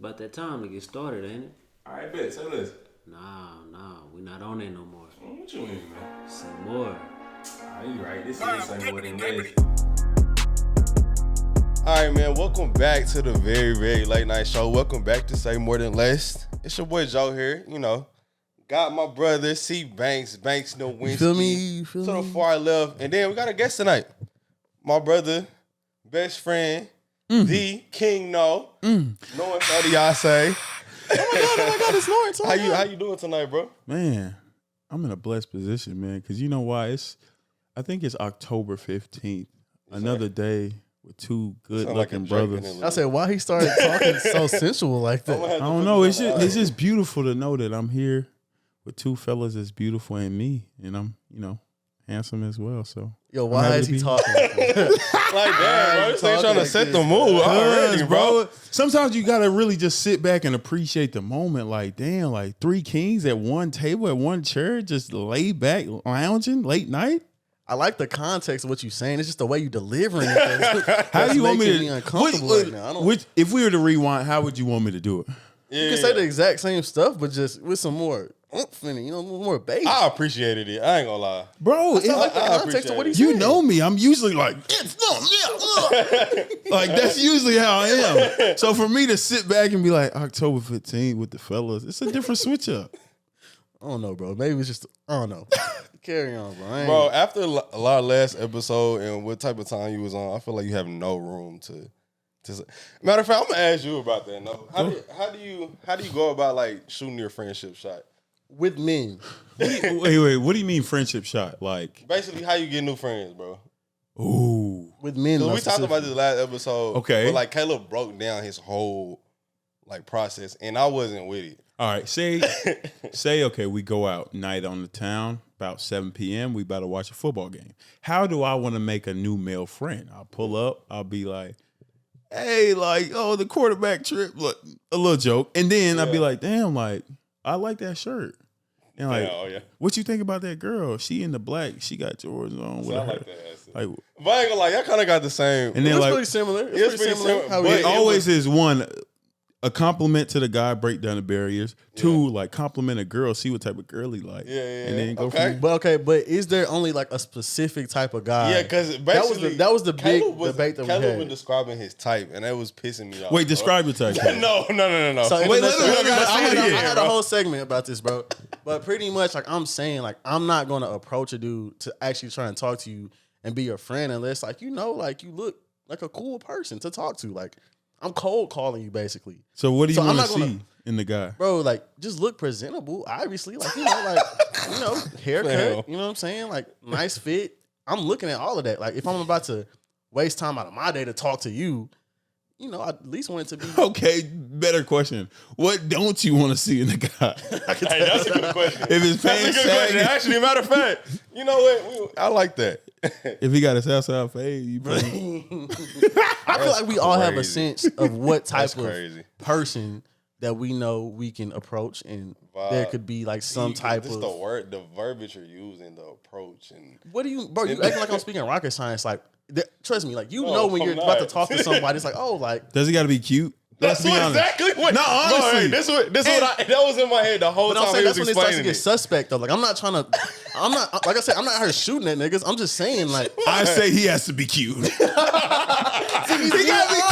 About that time to get started, ain't it? All right, bet. Say less. Nah, we not on there no more. What you mean, man? Say more. You right. This is Say More Than Less. All right, man. Welcome back to the very, very late night show. Welcome back to Say More Than Less. It's your boy Joe here. You know, got my brother C Banks, Nowinski. You feel me? To the far left, and then we got a guest tonight. My brother, best friend, the King Norense Odiase. Oh my God, it's Norense. How you doing tonight, bro? Man, I'm in a blessed position, man, because you know why? I think it's October 15th. Another day with two good-looking brothers. I said, why he started talking so sensual like that? I don't know. It's just beautiful to know that I'm here with two fellas that's beautiful and me, and I'm, handsome as well. So, yo, why is he talking? Like that, bro. This ain't trying to set the mood already, bro. Sometimes you gotta really just sit back and appreciate the moment. Like, damn, like three kings at one table, at one chair, just laid back, lounging, late night. I like the context of what you're saying. It's just the way you delivering it. How do you want me to? Uncomfortable right now. If we were to rewind, how would you want me to do it? You can say the exact same stuff, but just with some more oomph in it, more bass. I appreciated it. I ain't gonna lie, bro. I like the context of what he's saying. You know me. I'm usually like, like that's usually how I am. So for me to sit back and be like October 15th with the fellas, it's a different switch up. I don't know, bro. Maybe it's just I don't know. Carry on, bro. Bro, after a lot last episode and what type of time you was on, I feel like you have no room to. Matter of fact, I'm gonna ask you about that. No, how do you go about like shooting your friendship shot with men? Wait. What do you mean friendship shot? Like basically how you get new friends, bro. Ooh, with men. We talked about this last episode. Okay, but like Caleb broke down his whole like process, and I wasn't with it. All right, say okay, we go out night on the town about 7 p.m. We about to watch a football game. How do I want to make a new male friend? I'll pull up. I'll be like, hey, like, oh, the quarterback trip, look, a little joke. And then I'll be like, damn, like, I like that shirt. And like, what you think about that girl? She in the black, she got Jordans on. So I like that. Like, but I ain't gonna lie, y'all kind of got the same. And then it's like, pretty similar. It's pretty similar. But it always is one, a compliment to the guy, break down the barriers. Two, like compliment a girl, see what type of girl he like. Yeah. And then go from there. But is there only like a specific type of guy? Yeah, because basically that was the big debate that we had. Caleb was describing his type, and that was pissing me off. Wait, describe your type. No. So wait, I had a whole segment about this, bro. But pretty much, like I'm saying, like I'm not gonna approach a dude to actually try and talk to you and be your friend unless, like, like you look like a cool person to talk to. Like I'm cold calling you basically. So what do you want to see in the guy? Bro, like just look presentable, obviously. Like, haircut, you know what I'm saying? Like nice fit. I'm looking at all of that. Like if I'm about to waste time out of my day to talk to you, I at least want it to be okay. Better question. What don't you want to see in the guy? Hey, that's a good question. If his pants sagging, actually, matter of fact, you know what? I like that. If he got a Southside fade, you probably. I feel like we all have a sense of what type of person that we know we can approach, and there could be like some type of the verbiage you're using, the approach, and what do you, bro? You acting like I'm speaking rocket science. Like, trust me, like when you're about to talk to somebody, it's like, oh, like does he got to be cute? That's exactly what. No, honestly, that was in my head the whole time. That's when it starts to get suspect though. Like I'm not like I said, I'm not out here shooting at niggas. I'm just saying, like I say he has to be cute. He gotta be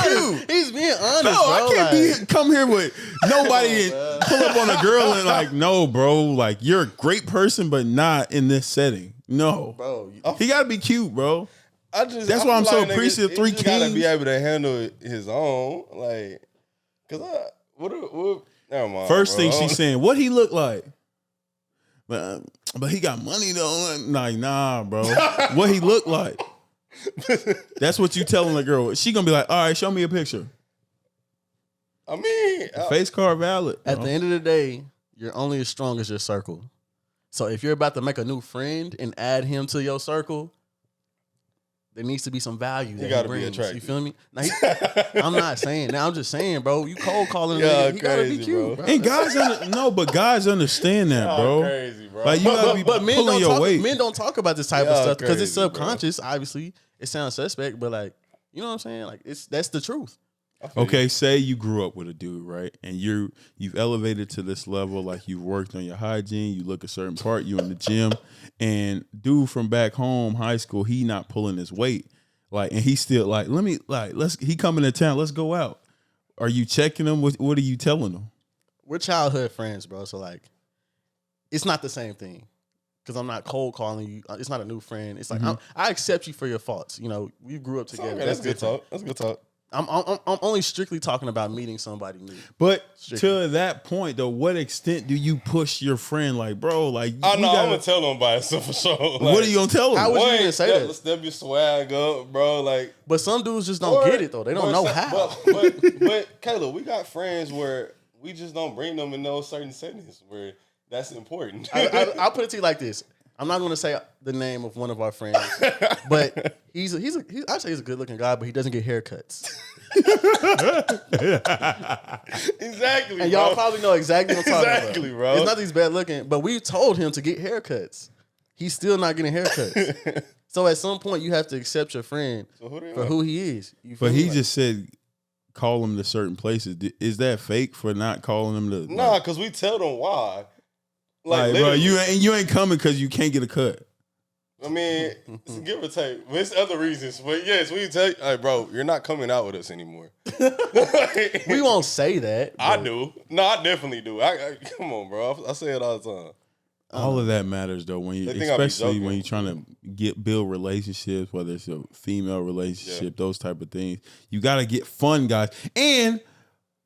cute. He's being honest. No, bro. I can't come here with nobody pull up on a girl and like, no, bro, like you're a great person, but not in this setting. No, bro, he gotta be cute, bro. That's why I'm so appreciative. Three Kings gotta be able to handle his own, like. What never mind, first thing she's saying, what he look like? But he got money though. Like, nah, bro. What he look like? That's what you telling the girl. She gonna be like, all right, show me a picture. I mean, face card valid. At the end of the day, you're only as strong as your circle. So if you're about to make a new friend and add him to your circle, there needs to be some value that he brings. You feel me? Now, I'm not saying. Now I'm just saying, bro. You cold calling him. He gotta be cute, bro. And guys understand that, bro. Crazy, bro. Like you gotta be pulling your weight. Men don't talk about this type of stuff because it's subconscious. Bro. Obviously, it sounds suspect, but like, you know what I'm saying? Like that's the truth. Okay, say you grew up with a dude, right? And you've elevated to this level, like you've worked on your hygiene, you look a certain part, you in the gym, and dude from back home, high school, he not pulling his weight. Like, and he's still like, he coming to town, let's go out. Are you checking him? What are you telling him? We're childhood friends, bro. So like, it's not the same thing. Because I'm not cold calling you. It's not a new friend. It's like, I accept you for your faults. You know, we grew up together. Okay, that's good talk. That's good talk. I'm only strictly talking about meeting somebody new. But to that point, though, what extent do you push your friend? Like, bro, like, I'm gonna tell him by itself for sure. Like, what are you gonna tell him? How would you even say that? Step your swag up, bro. Like, but some dudes just don't get it though. They don't know how. But Caleb, we got friends where we just don't bring them in those certain settings where that's important. I'll put it to you like this. I'm not going to say the name of one of our friends, but he's I'd say he's a good looking guy, but he doesn't get haircuts. Exactly, and y'all probably know exactly what I'm talking about. Exactly, bro. It's not that he's bad looking, but we told him to get haircuts. He's still not getting haircuts. So at some point, you have to accept your friend for who he is. But he just said call him to certain places. Is that fake for not calling him to? Nah, because we tell them why. Like, bro, you ain't coming because you can't get a cut. I mean, give or take. But it's other reasons. But yes, we tell you, hey, bro, you're not coming out with us anymore. We won't say that. I do. No, I definitely do. I come on, bro. I say it all the time. All of that matters though when you, especially when you're trying to build relationships, whether it's a female relationship, those type of things. You got to get fun guys, and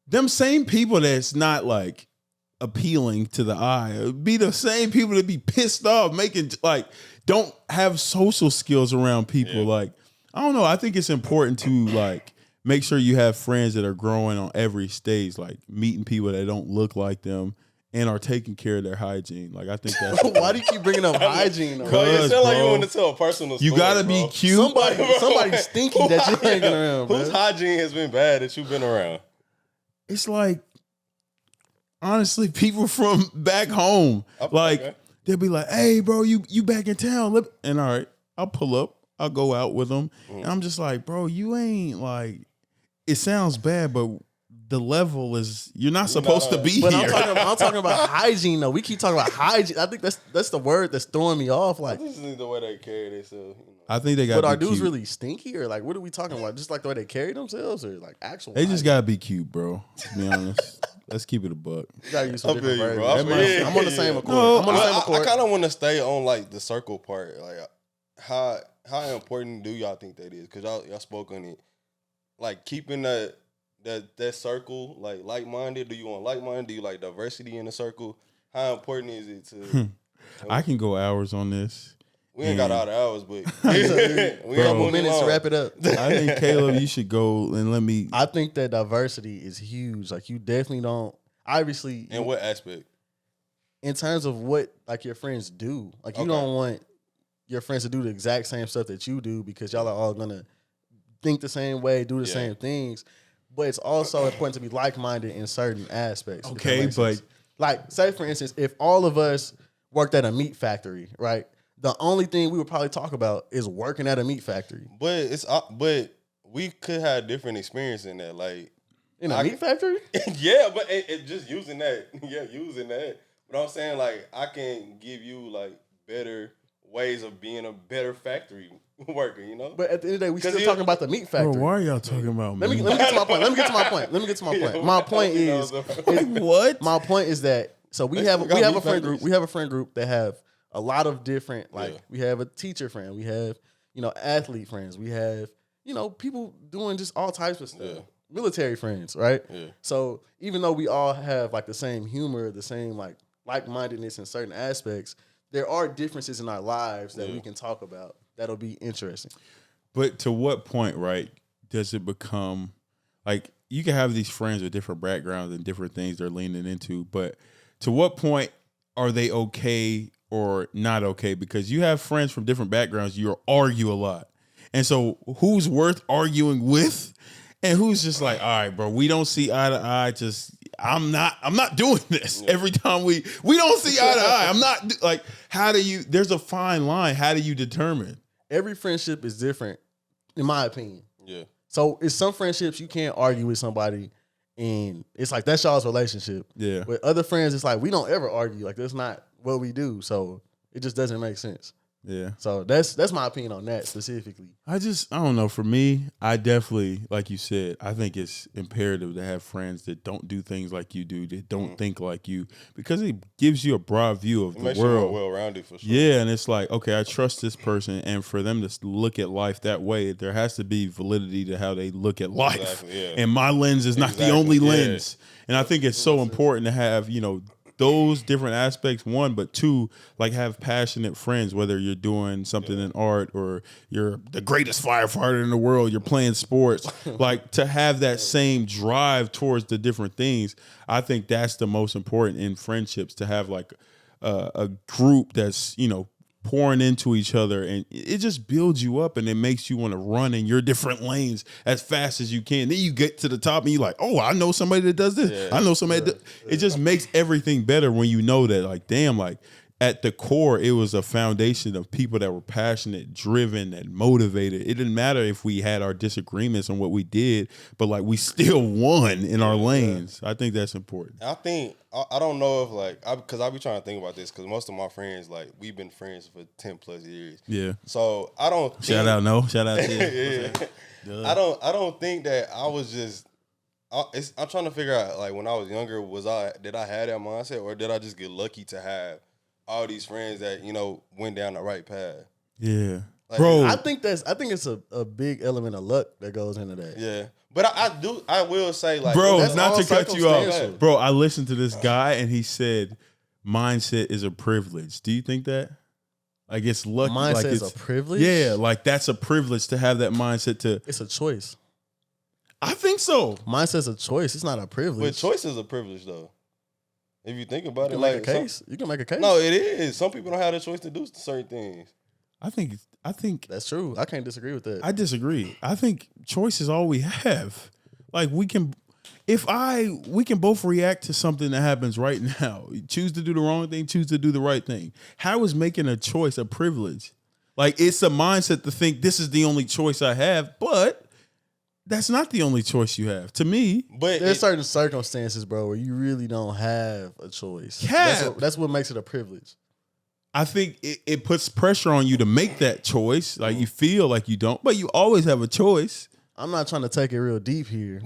them same people that's not like appealing to the eye be the same people that be pissed off, making like don't have social skills around people. Like, I don't know. I think it's important to like make sure you have friends that are growing on every stage, like meeting people that don't look like them and are taking care of their hygiene. Like, I think that's why do you keep bringing up hygiene? Bro, it sounds like you want to tell a personal story. You gotta be cute. Somebody stinky that you're hanging around. Whose hygiene has been bad that you've been around? It's like, honestly, people from back home, they'll be like, "Hey, bro, you back in town?" And all right, I'll pull up. I'll go out with them, and I'm just like, "Bro, you ain't like." It sounds bad, but the level is you're not supposed to be but here. I'm talking about hygiene though. We keep talking about hygiene. I think that's the word that's throwing me off. Like, this is the way they carry themselves. You know. I think they got. But are dudes really stinky, or like what are we talking about? Just like the way they carry themselves, or like actual? They just gotta be cute, bro. To be honest, let's keep it a buck. You gotta use some different bro. versions. I'm on the same accord. No, I'm on the same accord. I kind of want to stay on like the circle part. Like, how important do y'all think that is? Because y'all spoke on it. Like keeping that circle like minded. Do you want like minded? Do you like diversity in the circle? How important is it to? I can go hours on this. We ain't got all the hours, but we got more minutes to wrap it up. I think Caleb, you should go and let me. I think that diversity is huge. Like you definitely don't. Obviously, in what aspect? In terms of what like your friends do. Like you don't want your friends to do the exact same stuff that you do because y'all are all gonna think the same way, do the same things. But it's also important to be like-minded in certain aspects. Okay, but like, say for instance, if all of us worked at a meat factory, right? The only thing we would probably talk about is working at a meat factory. But we could have different experience in that, like in a meat factory. Yeah, but it just using that. Yeah, using that. But I'm saying like I can give you like better ways of being a better factory worker, you know. But at the end of the day, we still talking about the meat factory. Bro, why are y'all talking about me? Let me get to my point. Let me get to my point. My point is what? My point is that so we have a friend group. We have a friend group that have a lot of different we have a teacher friend. We have athlete friends. We have people doing just all types of stuff. Yeah. Military friends, right? Yeah. So even though we all have like the same humor, the same like-mindedness in certain aspects, there are differences in our lives that we can talk about that'll be interesting. But to what point, right, does it become like you can have these friends with different backgrounds and different things they're leaning into, but to what point are they okay or not okay? Because you have friends from different backgrounds, you argue a lot. And so who's worth arguing with? And who's just like, all right, bro, we don't see eye to eye. I'm not doing this every time we don't see eye to eye. I'm not like, there's a fine line. How do you determine? Every friendship is different, in my opinion. Yeah. So it's some friendships you can't argue with somebody, and it's like that's y'all's relationship. Yeah. With other friends, it's like we don't ever argue. Like that's not what we do. So it just doesn't make sense. Yeah. So that's my opinion on that specifically. I don't know. For me, I definitely, like you said, I think it's imperative to have friends that don't do things like you do, that don't think like you, because it gives you a broad view of the makes world. You more well-rounded for sure. Yeah, and it's like, okay, I trust this person, and for them to look at life that way, there has to be validity to how they look at life. Exactly, yeah. And my lens is not the only lens. And I think it's so important to have, those different aspects, one, but two, like have passionate friends, whether you're doing something in art or you're the greatest firefighter in the world, you're playing sports, like to have that same drive towards the different things. I think that's the most important in friendships, to have like a group that's, pouring into each other, and it just builds you up, and it makes you want to run in your different lanes as fast as you can. Then you get to the top and you're like, oh, I know somebody that does this. Yeah. I know somebody it just makes everything better when you know that, like, damn, like at the core, it was a foundation of people that were passionate, driven, and motivated. It didn't matter if we had our disagreements on what we did, but like we still won in our lanes. I think that's important. I think I don't know if because I be trying to think about this, because most of my friends, like, we've been friends for 10 plus years. Yeah. So I don't Shout out to you. Yeah. I don't think that I was just. I'm trying to figure out, like, when I was younger, did I have that mindset, or did I just get lucky to have all these friends that went down the right path? Yeah, like, bro. I think it's a big element of luck that goes into that. Yeah, but I will say, like, bro, that's not all to cut you off, circumstantial. bro. I listened to this guy and he said, "Mindset is a privilege." Do you think that? Like, it's lucky. Mindset like is a privilege. Yeah, like that's a privilege to have that mindset. It's a choice. I think so. Mindset's a choice. It's not a privilege. But choice is a privilege, though. If you think about You it, can like, make a case. You can make a case. No, it is. Some people don't have the choice to do certain things. I think That's true. I can't disagree with that. I disagree. I think choice is all we have. Like, we can both react to something that happens right now. Choose to do the wrong thing, choose to do the right thing. How is making a choice a privilege? Like, it's a mindset to think this is the only choice I have, but that's not the only choice you have. To me, But there's certain circumstances, bro, where you really don't have a choice. Cap. That's what makes it a privilege. I think it puts pressure on you to make that choice. Like, you feel like you don't, but you always have a choice. I'm not trying to take it real deep here,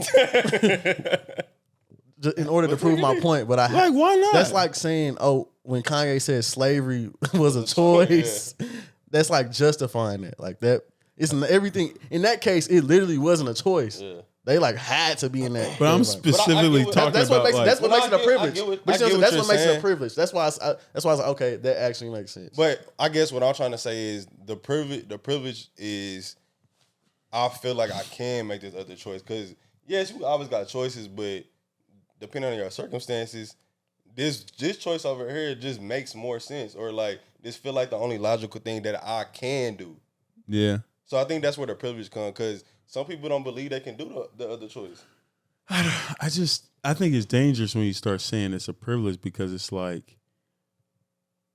just in order to prove my point. But Like, why not? That's like saying, when Kanye said slavery was a choice, that's like justifying it. Like that, it's everything. In that case, it literally wasn't a choice. Yeah. They like had to be in that. But I'm specifically talking that's about what makes like, that's what makes it a privilege. That's That's what makes it a privilege. That's why I was like, okay, that actually makes sense. But I guess what I'm trying to say is the privilege is, I feel like I can make this other choice, because yes, you always got choices, but depending on your circumstances, this choice over here just makes more sense, or like this feel like the only logical thing that I can do. yeah. So I think that's where the privilege comes, because some people don't believe they can do the other choice. I think it's dangerous when you start saying it's a privilege, because it's like,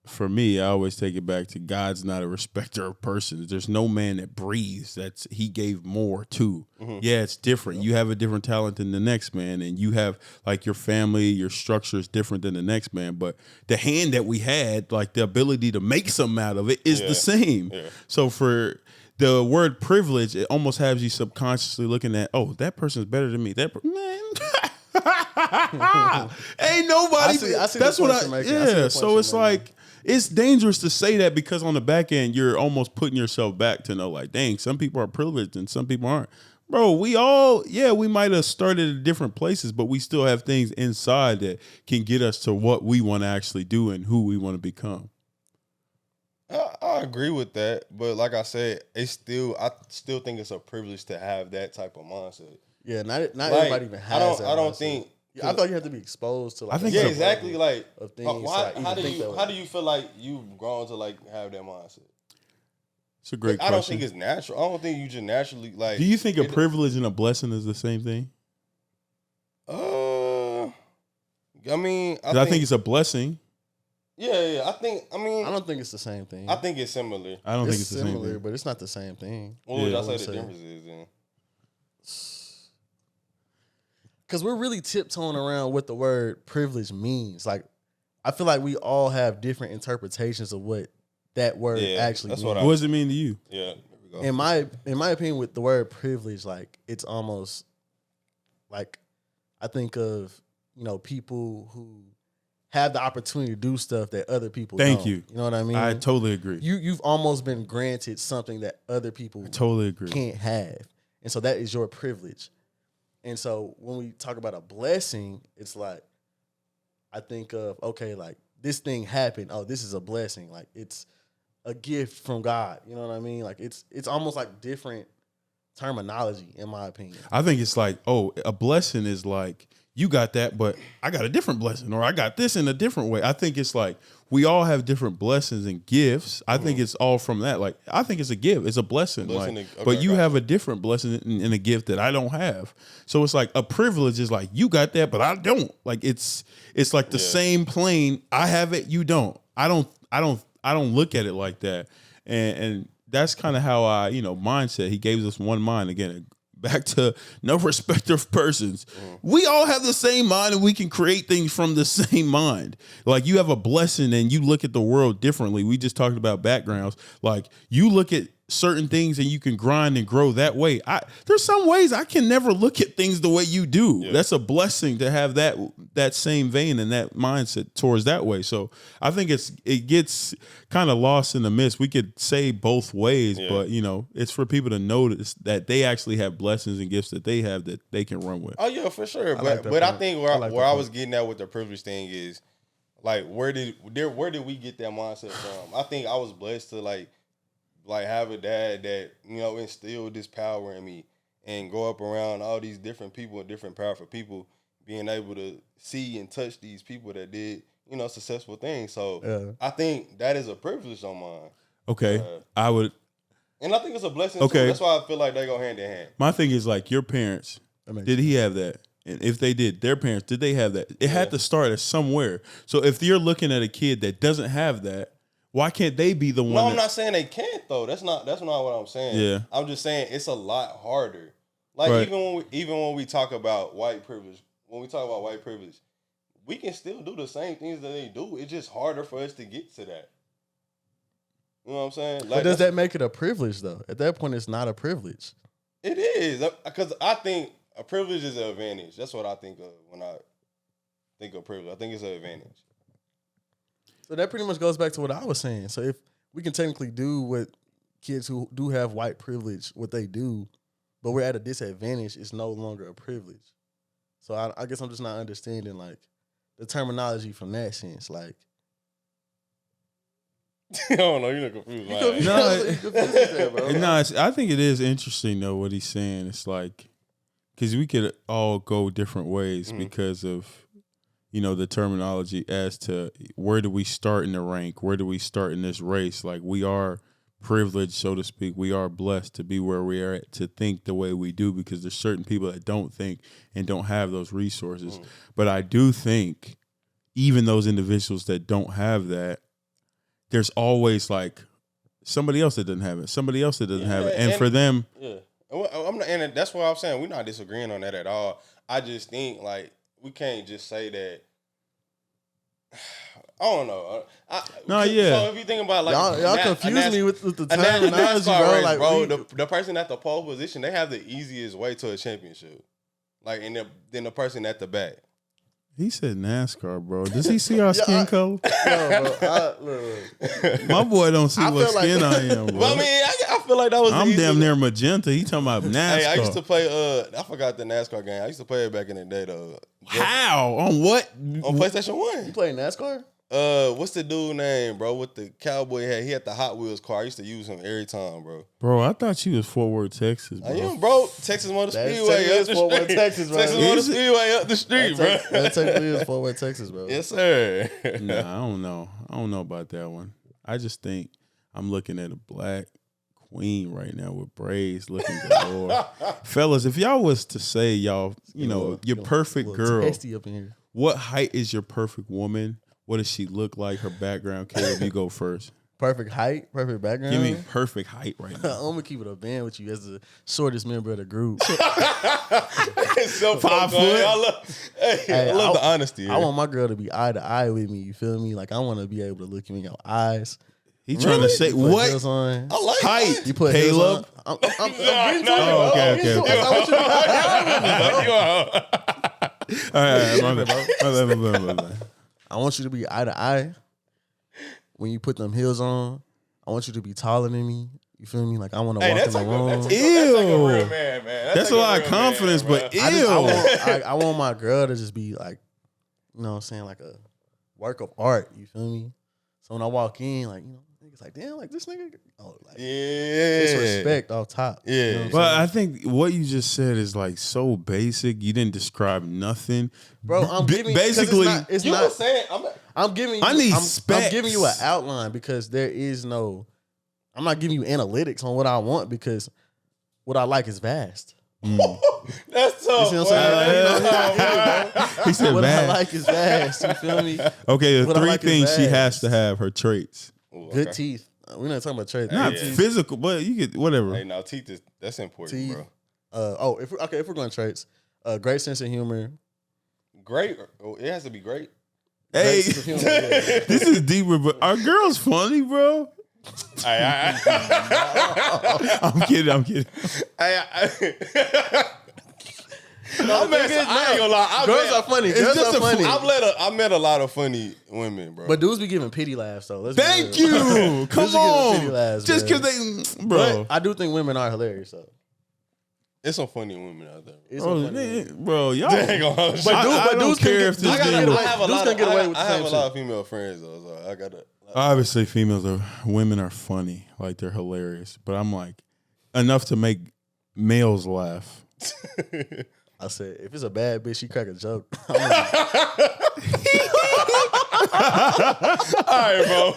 for me, I always take it back to God's not a respecter of persons. There's no man that breathes that he gave more to. Mm-hmm. Yeah, it's different. You have a different talent than the next man, and you have, like, your family, your structure is different than the next man. But the hand that we had, like the ability to make something out of it, is the same. Yeah. So for the word privilege, it almost has you subconsciously looking at, oh, that person's better than me. Man. Ain't nobody. I see that's what I. making. Yeah. So it's like, it's dangerous to say that, because on the back end, you're almost putting yourself back to know, like, dang, some people are privileged and some people aren't. Bro, we might have started at different places, but we still have things inside that can get us to what we want to actually do and who we want to become. I agree with that, but like I said, I still think it's a privilege to have that type of mindset. Yeah, not everybody even has that. I don't think. I thought you have to be exposed to, like, I think yeah, exactly. Like, of things. how do you feel like you've grown to, like, have that mindset? It's a great question. I don't think it's natural. I don't think you just naturally, like. Do you think a privilege and a blessing is the same thing? I mean, I think it's a blessing. Yeah. I don't think it's the same thing. I think it's similar. I don't think it's the same similar, thing. but it's not the same thing. What would y'all say the difference is then? Because we're really tiptoeing around what the word privilege means. Like, I feel like we all have different interpretations of what that word actually means. What does it mean to you? Yeah, there we go. In my opinion, with the word privilege, like, it's almost like, I think of, people who have the opportunity to do stuff that other people don't. Thank you. You know what I mean? I totally agree. You've almost been granted something that other people totally agree. Can't have. And so that is your privilege. And so when we talk about a blessing, it's like, I think of, okay, like, this thing happened. Oh, this is a blessing. Like, it's a gift from God. You know what I mean? Like, it's almost like different terminology, in my opinion. I think it's like, a blessing is like, you got that, but I got a different blessing, or I got this in a different way. I think it's like we all have different blessings and gifts. I think it's all from that. Like, I think it's a gift. It's a blessing. But you have a different blessing and a gift that I don't have. So it's like a privilege is like, you got that, but I don't. Like, it's like the same plane. I have it, you don't. I don't look at it like that. And that's kind of how I, mindset. He gave us one mind. Again, back to no respect of persons. We all have the same mind and we can create things from the same mind. Like, you have a blessing and you look at the world differently. We just talked about backgrounds. Like, you look at certain things and you can grind and grow that way. There's some ways I can never look at things the way you do. Yeah. That's a blessing to have that same vein and that mindset towards that way. So I think it gets kind of lost in the mist. We could say both ways, but it's for people to notice that they actually have blessings and gifts that they have that they can run with. Oh yeah, for sure. But I think where I was getting at with the privilege thing is, like, where did we get that mindset from? I think I was blessed to like have a dad that, instilled this power in me and go up around all these different people and different powerful people, being able to see and touch these people that did, successful things. So I think that is a privilege on mine. Okay. I would. And I think it's a blessing too. That's why I feel like they go hand in hand. My thing is, like, your parents, did he have that? And if they did, their parents, did they have that? It had to start at somewhere. So if you're looking at a kid that doesn't have that, why can't they be the one? No, I'm not saying they can't though. That's not what I'm saying. Yeah. I'm just saying it's a lot harder. Like, even when we talk about white privilege, we can still do the same things that they do. It's just harder for us to get to that. You know what I'm saying? Like, but does that make it a privilege though? At that point, it's not a privilege. It is, because I think a privilege is an advantage. That's what I think of when I think of privilege. I think it's an advantage. So that pretty much goes back to what I was saying. So if we can technically do what kids who do have white privilege, what they do, but we're at a disadvantage, it's no longer a privilege. So I guess I'm just not understanding, like, the terminology from that sense. Like, I don't know, you're not confused. I think it is interesting though what he's saying. It's like, because we could all go different ways because of, the terminology as to where do we start in the rank? Where do we start in this race? Like, we are privileged, so to speak. We are blessed to be where we are at, to think the way we do, because there's certain people that don't think and don't have those resources. But I do think even those individuals that don't have that, there's always like somebody else that doesn't have it, somebody else that doesn't have it. And for them. Yeah. And that's what I'm saying. We're not disagreeing on that at all. I just think, like, we can't just say that. I don't know. So if you think about, like, y'all confuse me with the terminology, bro. Race, like, bro, the person at the pole position, they have the easiest way to a championship. Like, and then the person at the back. He said NASCAR, bro. Does he see our skin color? No, bro. Look. My boy don't see what skin I am, bro. Well, I mean, I feel like that was I'm damn near magenta. He talking about NASCAR. Hey, I used to play, I forgot the NASCAR game. I used to play it back in the day, though. How? On what? On PlayStation 1. You play NASCAR? What's the dude name, bro? With the cowboy hat? He had the Hot Wheels car. I used to use him every time, bro. Bro, I thought you was Fort Worth, Texas, bro. I am, bro. Texas Motor Speedway up the Fort Worth, street. Texas, bro. Texas Motor Speedway up the street, bro. That technically is Fort Worth, Texas, bro. Yes, sir. Nah, I don't know. I don't know about that one. I just think I'm looking at a black queen right now with braids looking galore. Fellas, if y'all was to say your perfect girl, tasty up in here. What height is your perfect woman? What does she look like? Her background? Caleb, you go first. perfect height, perfect background. Give me perfect height right now. I'm gonna keep it a band with you as the shortest member of the group. So 5 foot. I love the honesty. I want my girl to be eye to eye with me. You feel me? Like I want to be able to look you in your eyes. He trying to say what? On. I like Height. You put Caleb. I'm okay. All right, my bad. I want you to be eye to eye. When you put them heels on, I want you to be taller than me. You feel me? Like I want to walk in the room. That's like a real man. That's a lot of confidence, but ew. I want my girl to just be like, you know what I'm saying, like a work of art. You feel me? So when I walk in, like, you know, niggas like, damn, like this nigga, like, it's respect off top. Yeah. You know But I think what you just said is like so basic. You didn't describe nothing, bro. I'm giving basically. it's You not. were saying I'm giving you. I need I'm specs. giving you an outline because there is no. I'm not giving you analytics on what I want because what I like is vast. That's tough. You see what I'm saying? He said What bad. I like is vast. You feel me? Okay, the What I 3 like is things she vast. has to have: her traits, Good teeth. We're not talking about traits. not Good teeth. physical, but you get whatever. Hey, now teeth that's important, Teeth. bro. If we're going traits, great sense of humor. Great. It has to be great. Hey, Great sense of humor, yeah. this is deeper, but our girl's funny, bro. I'm kidding. I ain't gonna lie. Girls are funny. Girls are funny. I met a lot of funny women, bro. But dudes be giving pity laughs though. Let's be Thank real. you. Dudes Come be giving pity on. laughs, Just man. because they, bro. But I do think women are hilarious though. It's some funny women out there. It's Oh, some funny women. bro, y'all. Dang on. I don't dudes can care get- if this I gotta game. get away. I have a Dudes lot. can get away with I the have same a lot shit. of female friends though, so I gotta. Obviously, women are funny, like they're hilarious. But I'm like, enough to make males laugh. I said, if it's a bad bitch, she crack a joke. All right, bro.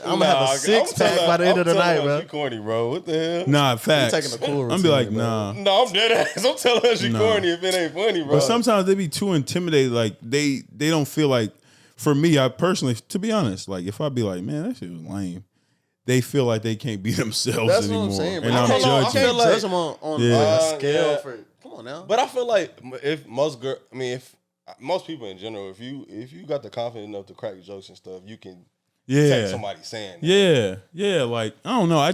I'm gonna have a 6-pack by the end of the night, bro. She corny, bro. What the hell? Nah, facts. taking the cool I'm be like, routine, nah. No, I'm dead ass. I'm telling her she No. corny if it ain't funny, bro. But sometimes they be too intimidated. Like they don't feel like. For me, I personally, to be honest, like if I be like, man, that shit was lame, they feel like they can't be themselves That's anymore, what I'm saying, bro. and I I'm don't know, I judging. can't like- judge them on Yeah. a scale Yeah. for. Come on now. But I feel like if most people in general, if you got the confidence enough to crack jokes and stuff, you can take somebody saying that. Yeah. Like I don't know. I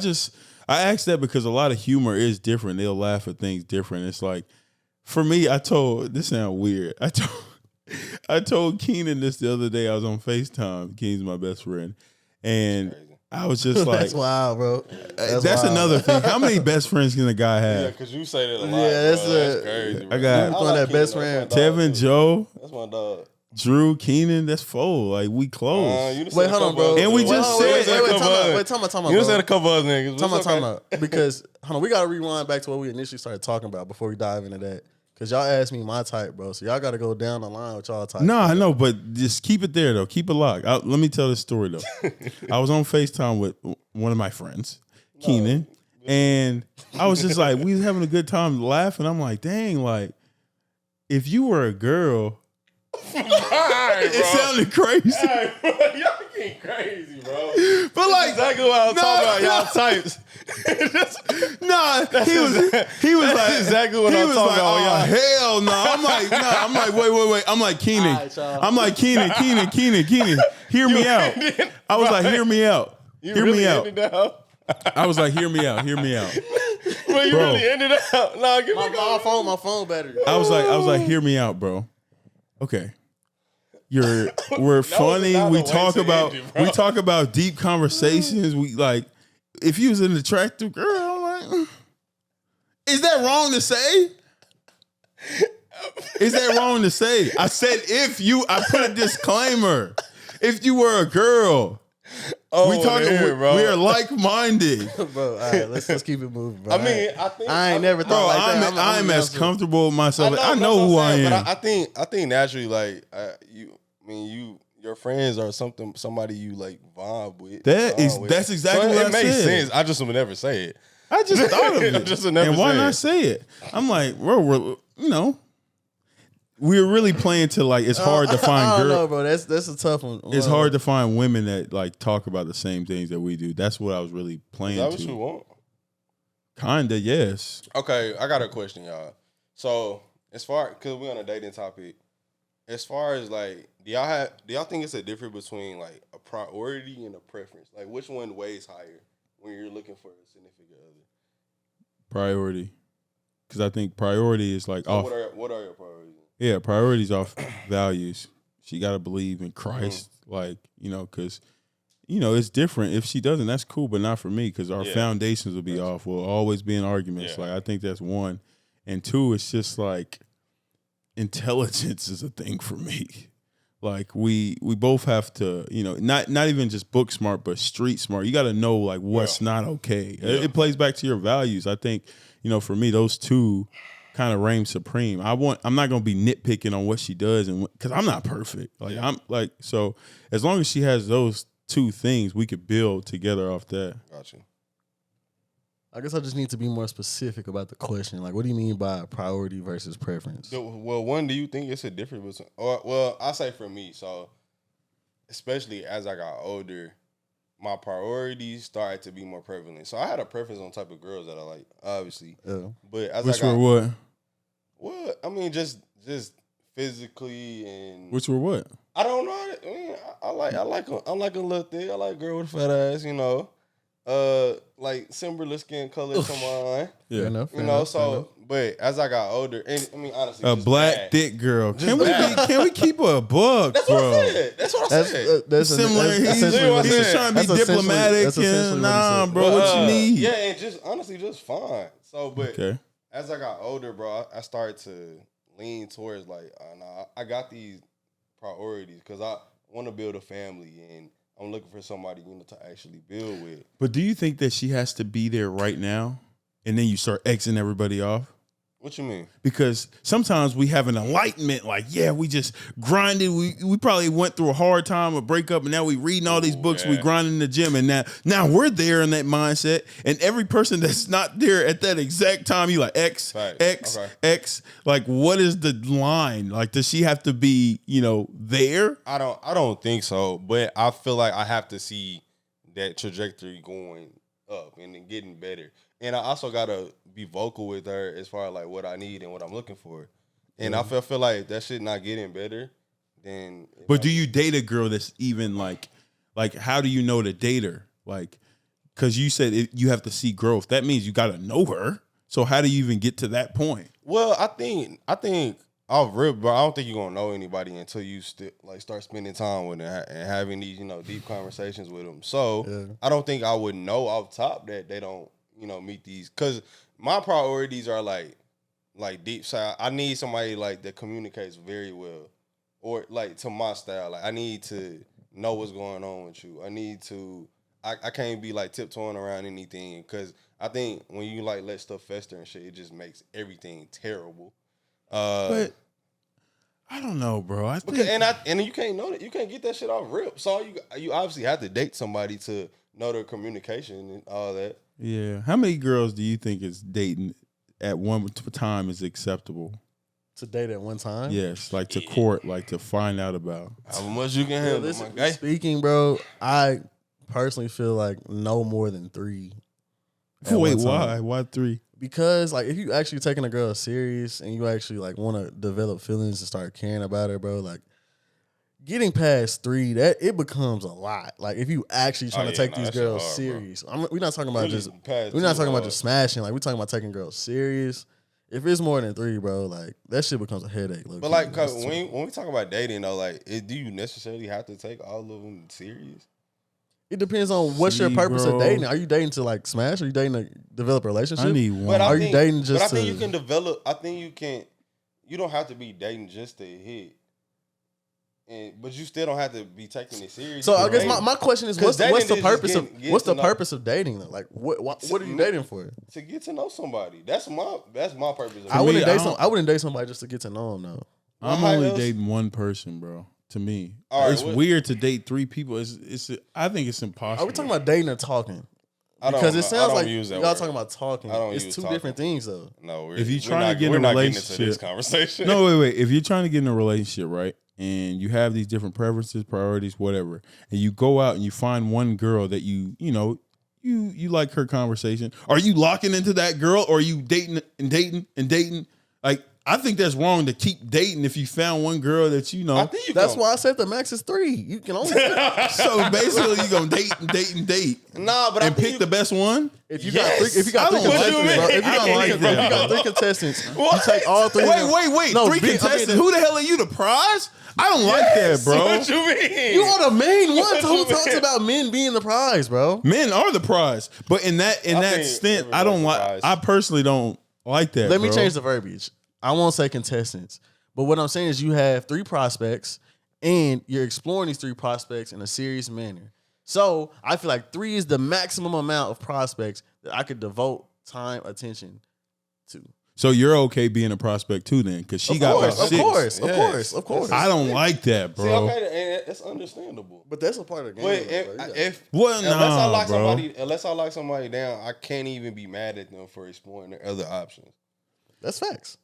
asked that because a lot of humor is different. They'll laugh at things different. It's like for me, this sounds weird. I told Keenan this the other day. I was on FaceTime. Keenan's my best friend, and I was just like, That's wild, bro. That's wild. another thing. How many best friends can a guy Yeah, have? because you say that a lot. Yeah, That's that's crazy. Bro. I got- You calling that Keenan, best though. friend? That's my dog, Tevin, too. Joe, That's my dog. Drew, Keenan. That's four. Like we close. You done Wait, said a hold on, couple bro. others. And we just Wait, said- wait, Come on. time out, You bro. done said a couple other niggas. Time It's out, okay. because hold on, we gotta rewind back to what we initially started talking about before we dive into that. Cause y'all asked me my type, bro. So y'all gotta go down the line with y'all type. No, I know, but just keep it there though. Keep it locked. Let me tell this story though. I was on FaceTime with one of my friends, Keenan, and I was just like, we was having a good time laughing. I'm like, dang, like if you were a girl, it sounded crazy. Hey, bro, y'all getting crazy, bro. But like, Exactly what I was talking about. Y'all types. he was like exactly what he I'm was talking like, about. oh, Y'all. hell no. I'm like, wait. I'm like, Keenan. All right, y'all. I'm like, Keenan. Hear me out. I was like, hear me out. You Hear really me out. ended out. I was like, hear me out. Bro, you Bro. really ended out. Nah, give me My phone battery. I was like, hear me out, bro. Okay. We're funny. not We a talk wasted about energy, bro. we talk about deep conversations. We like if you was an attractive girl, I'm like, is that wrong to say? Is that wrong to say? I said I put a disclaimer. If you were a girl, we are like-minded. Bro, all right, let's keep it moving, bro. I mean, I think I ain't never Bro, thought like that. I'm as comfortable with myself. I but know that's who what I I'm saying, am. But I think naturally, like your friends are somebody you like vibe with. That's exactly what it I makes said. sense. I just would never say it. I just thought of I it. just never And why say not it. say it? I'm like, bro, we're really playing to like it's hard to find I don't girls. know, bro. That's a tough one. It's hard to find women that like talk about the same things that we do. That's what I was really playing Is that to. what you want? Kinda, yes. Okay, I got a question, y'all. So as far because we're on a dating topic, as far as like, do y'all think it's a difference between like a priority and a preference? Like which one weighs higher when you're looking for a significant other? Priority. Because I think priority is like So off. what are your priorities? Yeah, priorities off values. She got to believe in Christ, like, because, it's different. If she doesn't, that's cool, but not for me because our foundations will be off. We'll always be in arguments. Yeah. Like, I think that's one. And two, it's just like intelligence is a thing for me. Like, we both have to, not even just book smart, but street smart. You got to know, like, what's not okay. Yeah. It plays back to your values. I think, for me, those two kind of reign supreme. I'm not gonna be nitpicking on what she does, and because I'm not perfect. Like so as long as she has those two things, we could build together off that. Gotcha. I guess I just need to be more specific about the question. Like, what do you mean by priority versus preference? Well, one, do you think it's a difference between? Well, I say for me, so especially as I got older, my priorities started to be more prevalent. So I had a preference on type of girls that I like, obviously. Yeah. But as Which were what? Well, I mean, just physically and Which were what? I don't know. I mean, I like a little thick. I like a girl with a fat ass. Like similar skin color to mine. Yeah, enough. Enough. But as I got older, and I mean, honestly, A just black bad. thick girl. Can we keep her a buck? That's bro? what I said. That's what I said. That's Similar. He's just trying to be diplomatic. And, nah, bro. What you need? Yeah, and just honestly, just fine. So, but okay. As I got older, bro, I started to lean towards like, nah, I got these priorities because I want to build a family and I'm looking for somebody to actually build with. But do you think that she has to be there right now, and then you start Xing everybody off? What you mean? Because sometimes we have an enlightenment, like, yeah, we just grinded. We probably went through a hard time, a breakup, and now we reading all these books. Yeah. We grinding in the gym, and now we're there in that mindset. And every person that's not there at that exact time, you like X. Like, what is the line? Like, does she have to be, there? I don't think so, but I feel like I have to see that trajectory going up and then getting better. And I also gotta be vocal with her as far as like what I need and what I'm looking for. And I feel like that shit not getting better. Then, but do you date a girl that's even like how do you know to date her? Like, because you said you have to see growth. That means you gotta know her. So how do you even get to that point? Well, I think I'll rip, but I don't think you're gonna know anybody until you start spending time with them and having these deep conversations with them. So I don't think I would know off top that they don't meet these, because my priorities are like deep. So I need somebody like that communicates very well, or like to my style. Like I need to know what's going on with you. I can't be like tiptoeing around anything, because I think when you like let stuff fester and shit, it just makes everything terrible. But I don't know, bro. I think and you can't know that. You can't get that shit off rip. So you obviously have to date somebody to know their communication and all that. Yeah. How many girls do you think is dating at one time is acceptable? To date at one time? Yes, like to court, like to find out about. How much you can handle, my guy. Speaking, bro, I personally feel like no more than 3. Wait, why? Why 3? Because like if you actually taking a girl serious and you actually like want to develop feelings and start caring about her, bro, like getting past 3, that it becomes a lot. Like if you actually trying to take these girls serious, we're not talking about just smashing. Like we're talking about taking girls serious. If it's more than 3, bro, like that shit becomes a headache. But like, cause when we talk about dating, though, like, do you necessarily have to take all of them serious? It depends on what's your purpose of dating. Are you dating to like smash? Or are you dating to develop a relationship? I need one. Are you dating just? But I think you can develop. I think you can. You don't have to be dating just to hit. But you still don't have to be taking it serious. So I guess my question is, what's the purpose of dating though? Like what are you dating for? To get to know somebody. That's my purpose. I wouldn't date somebody just to get to know them though. I'm only dating one person, bro. To me, it's weird to date 3 people. I think it's impossible. Are we talking about dating or talking? Because it sounds like use that y'all word. talking about talking. I don't It's use two talking. different things, though. No, If you're we're trying not- to get in we're a not getting into relationship, this conversation. No, wait. If you're trying to get in a relationship, right, and you have these different preferences, priorities, whatever, and you go out and you find one girl that you like her conversation, are you locking into that girl, or are you dating and dating and dating? Like, I think that's wrong to keep dating if you found one girl that you know. I think you That's gonna- why I said the max is 3. You can only So basically, you're gonna date and date and date. Nah, but I and think pick you- the best one. if you Yes. got 3, if you got I 3 don't- what you contestants, bro, mean? if you I got don't 3, like bro, if you that. got 3 contestants, you take all 3. Wait. No, Three contestants. Who the hell are you? The prize? I don't like that, bro. What you mean? You are the main one. So who talks about men being the prize, bro? Men are the prize, but in that think stint, I don't everybody's the like. prize. I personally don't like that. Let me bro. change the verbiage. I won't say contestants, but what I'm saying is you have 3 prospects and you're exploring these 3 prospects in a serious manner. So I feel like 3 is the maximum amount of prospects that I could devote time, attention to. So you're okay being a prospect too, then, because she got about 6. Of course. I don't like that, bro. See, okay, and it's understandable. But that's a part of the game. But if Well, unless I nah, lock bro. unless I lock somebody down, I can't even be mad at them for exploring their other options. That's facts.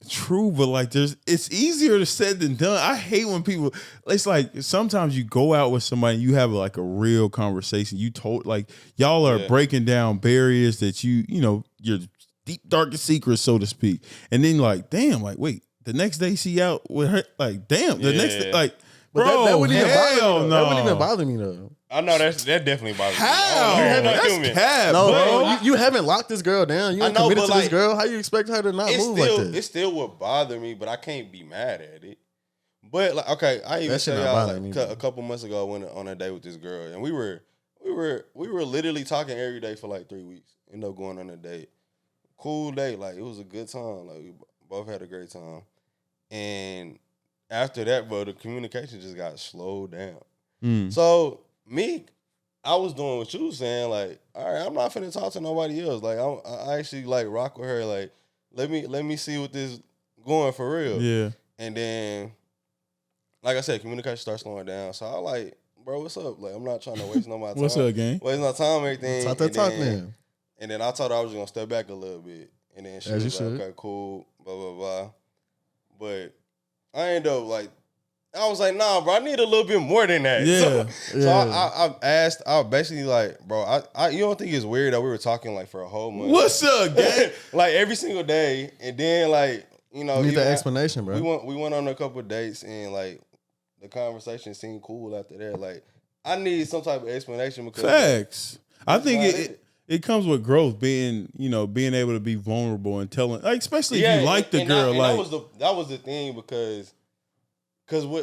True, but like, it's easier said than done. I hate when people. It's like sometimes you go out with somebody, and you have like a real conversation. You told like y'all are breaking down barriers that your deep darkest secrets, so to speak, and then like, damn, like wait, the next day she out with her, like, damn, the next day, like, But bro, that wouldn't even bother me. hell Though. no. That wouldn't even bother me though. I know that definitely bothers me. How? I don't know, That's human. cap, No, bro. bro, you haven't locked this girl down. You I ain't know, committed but to this like, girl. How you expect her to not It's move still like this? it still would bother me, but I can't be mad at it. But like, okay, I even That shit tell not y'all bothering like, me, a couple months ago I went on a date with this girl, and we were literally talking every day for like 3 weeks. Ended up going on a date. Cool date, like it was a good time. Like we both had a great time. And after that, bro, the communication just got slowed down. So me, I was doing what you was saying, like, all right, I'm not finna talk to nobody else. Like I actually like rock with her. Like, let me see what this going for real. Yeah. And then, like I said, communication starts slowing down. So I like, bro, what's up? Like, I'm not trying to waste no my time. What's up, gang? Waste no time, everything. Talk that talk now. And then I told her I was just gonna step back a little bit. And then she As you was like, should. okay, cool, blah, blah, blah. But I ended up like, I was like, nah, bro, I need a little bit more than that. Yeah. So I asked, I was basically like, bro, you don't think it's weird that we were talking like for a whole month? What's up, gang? Like every single day. And then like, you know, Need even that explanation, bro. we went on a couple of dates and like the conversation seemed cool after that. Like I need some type of explanation because Facts. I think not it comes with growth, being able to be vulnerable and telling, like, especially if you like the and girl, like that was the thing because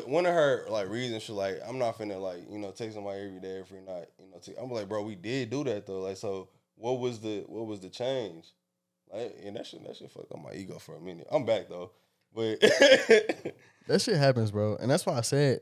one of her like reasons she like I'm not finna like take somebody every day every night I'm like, bro, we did do that though, like, so what was the change, like, and that shit fucked up my ego for a minute. I'm back though, but That shit happens, bro. And that's why I said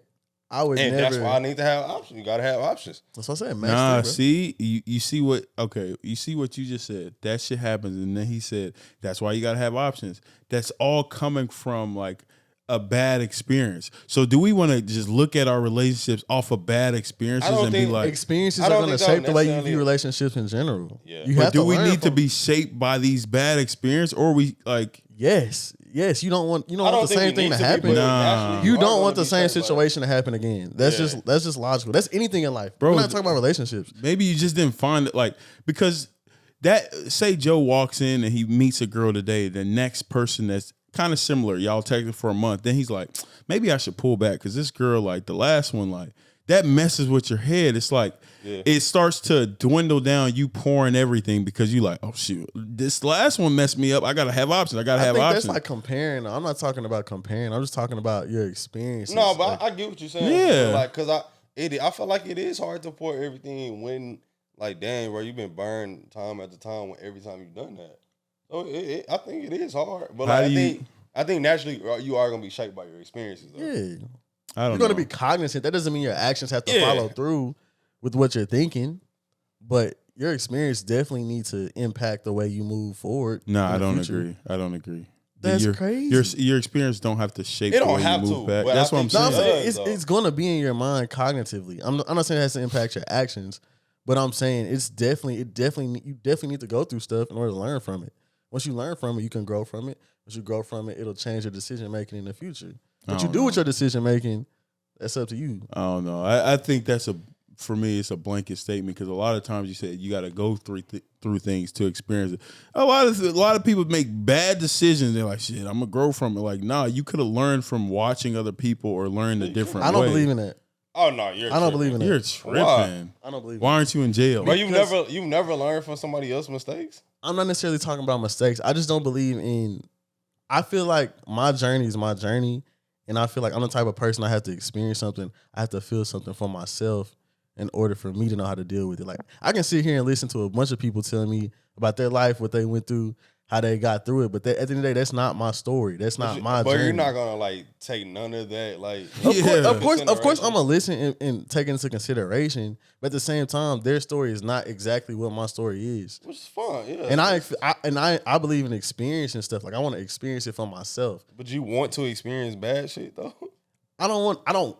I would and never. that's why I need to have options. You gotta have options. That's what I said. Max nah. 3, bro. See, you see what? Okay, you see what you just said. That shit happens, and then he said that's why you gotta have options. That's all coming from like a bad experience. So do we want to just look at our relationships off of bad experiences and be like, Experiences I are don't going to think that shape the way you necessarily- view relationships in general. Yeah. You but have do to we learn need to from- be shaped by these bad experiences, or we like? Yes. You don't want I the don't think same we thing need to be, happen. but Nah. naturally You are don't gonna want the be same shaped by it. situation to happen again. That's Yeah. just logical. That's anything in life. Bro, We're not talking about relationships. Maybe you just didn't find it, like, because that, say Joe walks in and he meets a girl today, the next person that's kind of similar, y'all texting for a month, then he's like, maybe I should pull back because this girl, like the last one, like that messes with your head. It's like it starts to dwindle down, you pouring everything because you like, oh shoot, this last one messed me up. I gotta have options. I gotta have think options. that's like comparing. I'm not talking about comparing. I'm just talking about your experiences. No, but Like, I get what you're saying. Yeah. Like, cause I feel like it is hard to pour everything when, like, dang, bro, you've been burned time after time when every time you've done that. So I think it is hard, but How like, do you- I think naturally you are gonna be shaped by your experiences. Though. yeah. I don't You're know. going to be cognizant. That doesn't mean your actions have to Yeah. follow through with what you're thinking, but your experience definitely needs to impact the way you move forward. Nah, in I the don't future. agree. I don't agree. That's your, crazy. Your experience don't have to shape It the don't way have you move to, back. but That's I what I'm think No, I'm saying. it saying does, it's though. going to be in your mind cognitively. I'm not saying it has to impact your actions, But I'm saying you definitely need to go through stuff in order to learn from it. Once you learn from it, you can grow from it. Once you grow from it, it'll change your decision making in the future. What you do with your decision making, that's up to you. I don't know. I think for me, it's a blanket statement because a lot of times you said you got to go through things to experience it. A lot of people make bad decisions. They're like, shit, I'm gonna grow from it. Like, nah, you could have learned from watching other people or learned a different way. I don't believe in that. Oh no, I don't believe in that. You're tripping. Why? I don't believe. Why aren't you in jail? But you've never learned from somebody else's mistakes. I'm not necessarily talking about mistakes. I just don't believe in. I feel like my journey is my journey, and I feel like I'm the type of person I have to experience something. I have to feel something for myself in order for me to know how to deal with it. Like I can sit here and listen to a bunch of people telling me about their life, what they went through, how they got through it. But at the end of the day, that's not my story. That's not my journey. But you're not gonna like take none of that. Like of course, I'm gonna listen and take it into consideration. But at the same time, their story is not exactly what my story is, which is fun. Yeah, and I believe in experience and stuff. Like I want to experience it for myself. But you want to experience bad shit though.